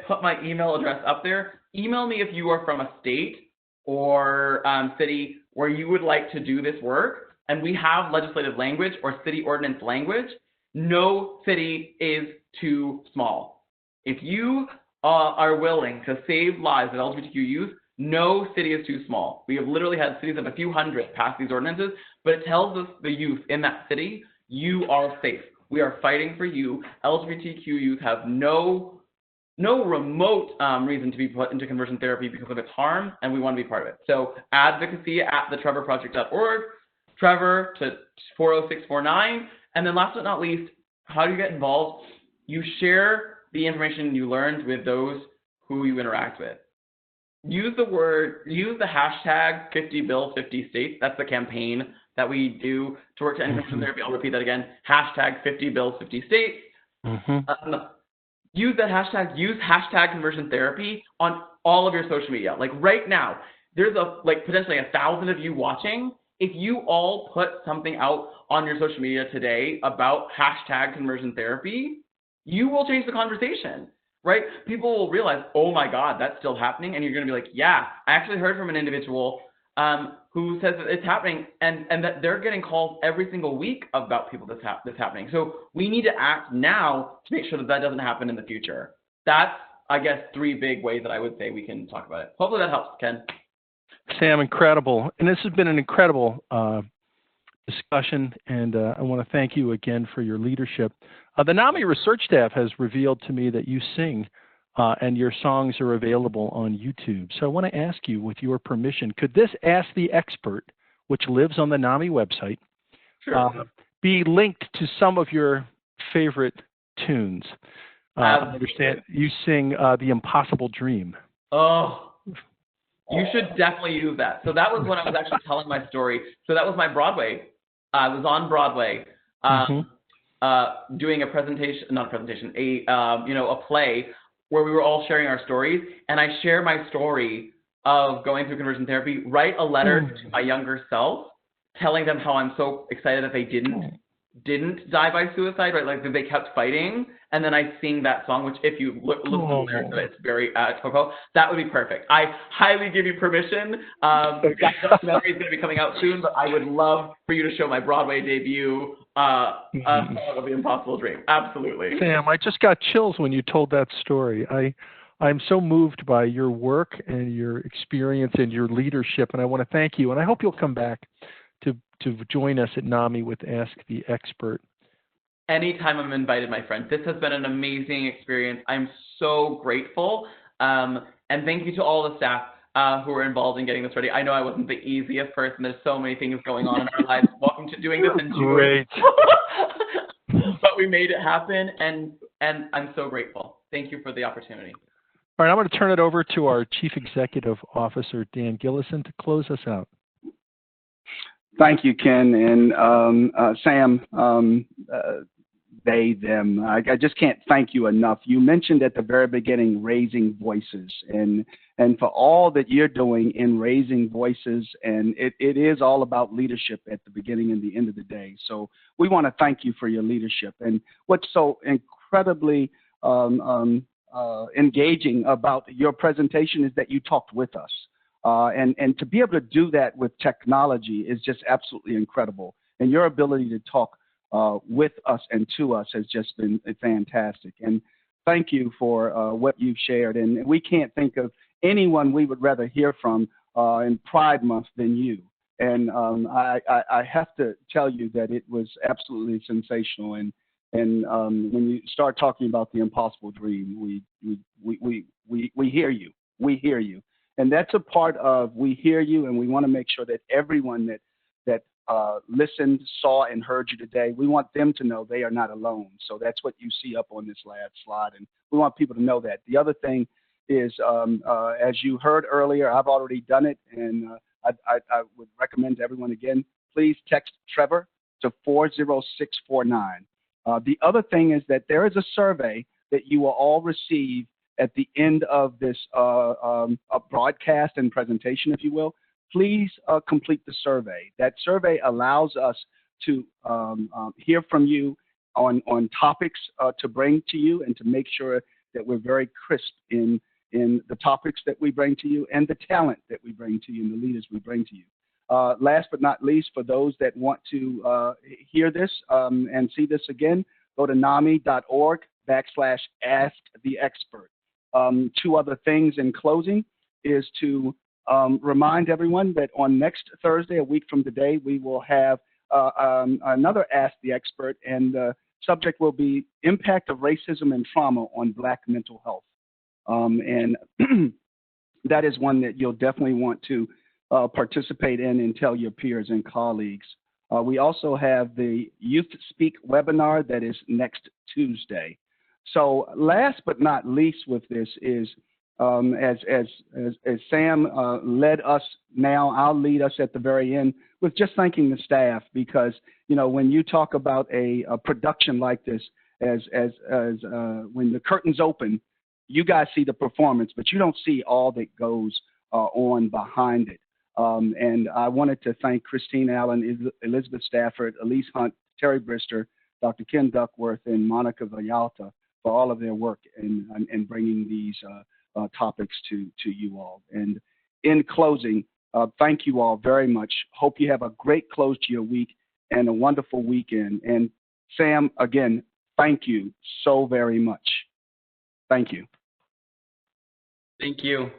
put my email address up there. Email me if you are from a state or city where you would like to do this work, and we have legislative language or city ordinance language. No city is too small. If you are willing to save lives of LGBTQ youth, no city is too small. We have literally had cities of a few hundred pass these ordinances, but it tells us, the youth in that city, you are safe. We are fighting for you. LGBTQ youth have no remote reason to be put into conversion therapy because of its harm, and we want to be part of it. So advocacy at thetrevorproject.org, Trevor to 40649, and then last but not least, how do you get involved? You share the information you learned with those who you interact with. Use the hashtag 50Bill50States. That's the campaign that we do to work to end conversion therapy. I'll repeat that again. Hashtag 50Bill50States. Use that hashtag. Use hashtag conversion therapy on all of your social media. Like right now, there's potentially 1,000 of you watching. If you all put something out on your social media today about hashtag conversion therapy, you will change the conversation. Right? People will realize, oh my God, that's still happening. And you're going to be like, yeah, I actually heard from an individual who says that it's happening and that they're getting calls every single week about people that's happening. So we need to act now to make sure that doesn't happen in the future. That's, I guess, 3 big ways that I would say we can talk about it. Hopefully that helps, Ken. Sam, incredible. And this has been an incredible discussion, and I want to thank you again for your leadership. The NAMI research staff has revealed to me that you sing and your songs are available on YouTube. So I want to ask you, with your permission, could this Ask the Expert, which lives on the NAMI website, be linked to some of your favorite tunes? I understand you sing The Impossible Dream. Oh, you should definitely use that. So that was when I was actually telling my story. So that was my Broadway. I was on Broadway. Doing a play where we were all sharing our stories, and I share my story of going through conversion therapy, write a letter to my younger self, telling them how I'm so excited that they didn't die by suicide, right? Like that they kept fighting, and then I sing that song, which if you listen to the lyrics, it's very Coco. That would be perfect. I highly give you permission. That documentary is going to be coming out soon, but I would love for you to show my Broadway debut song of The Impossible Dream. Absolutely. Sam, I just got chills when you told that story. I'm so moved by your work and your experience and your leadership, and I want to thank you. And I hope you'll come back to join us at NAMI with Ask the Expert. Anytime I'm invited, my friend. This has been an amazing experience. I'm so grateful. And thank you to all the staff who were involved in getting this ready. I know I wasn't the easiest person. There's so many things going on in our lives. Welcome to doing this in June. Great. But we made it happen, and I'm so grateful. Thank you for the opportunity. All right, I'm going to turn it over to our Chief Executive Officer, Dan Gillison, to close us out. Thank you, Ken, and Sam, they, them. I just can't thank you enough. You mentioned at the very beginning raising voices, and for all that you're doing in raising voices, and it is all about leadership at the beginning and the end of the day. So we want to thank you for your leadership. And what's so incredibly engaging about your presentation is that you talked with us. And to be able to do that with technology is just absolutely incredible. And your ability to talk with us and to us has just been fantastic. And thank you for what you've shared. And we can't think of anyone we would rather hear from in Pride Month than you. And I have to tell you that it was absolutely sensational. And when you start talking about the impossible dream, we hear you. We hear you. And that's a part of we hear you, and we want to make sure that everyone that that listened, saw, and heard you today. We want them to know they are not alone. So that's what you see up on this last slide, and we want people to know that. The other thing is, as you heard earlier, I've already done it, and I would recommend to everyone again, please text Trevor to 40649. The other thing is that there is a survey that you will all receive at the end of this broadcast and presentation, if you will. Please complete the survey. That survey allows us to hear from you on topics to bring to you and to make sure that we're very crisp in the topics that we bring to you and the talent that we bring to you and the leaders we bring to you. Last but not least, for those that want to hear this and see this again, go to nami.org/asktheexpert. Two other things in closing is to remind everyone that on next Thursday, a week from today, we will have another Ask the Expert, and the subject will be impact of racism and trauma on Black mental health. And that is one that you'll definitely want to participate in and tell your peers and colleagues. We also have the Youth Speak webinar that is next Tuesday. So last but not least with this is, as Sam led us now, I'll lead us at the very end with just thanking the staff, because, you know, when you talk about a production like this, when the curtains open, you guys see the performance, but you don't see all that goes on behind it. And I wanted to thank Christine Allen, Elizabeth Stafford, Elise Hunt, Terry Brister, Dr. Ken Duckworth, and Monica Villalta for all of their work in bringing these topics to you all. And in closing, thank you all very much. Hope you have a great close to your week and a wonderful weekend. And Sam, again, thank you so very much. Thank you. Thank you.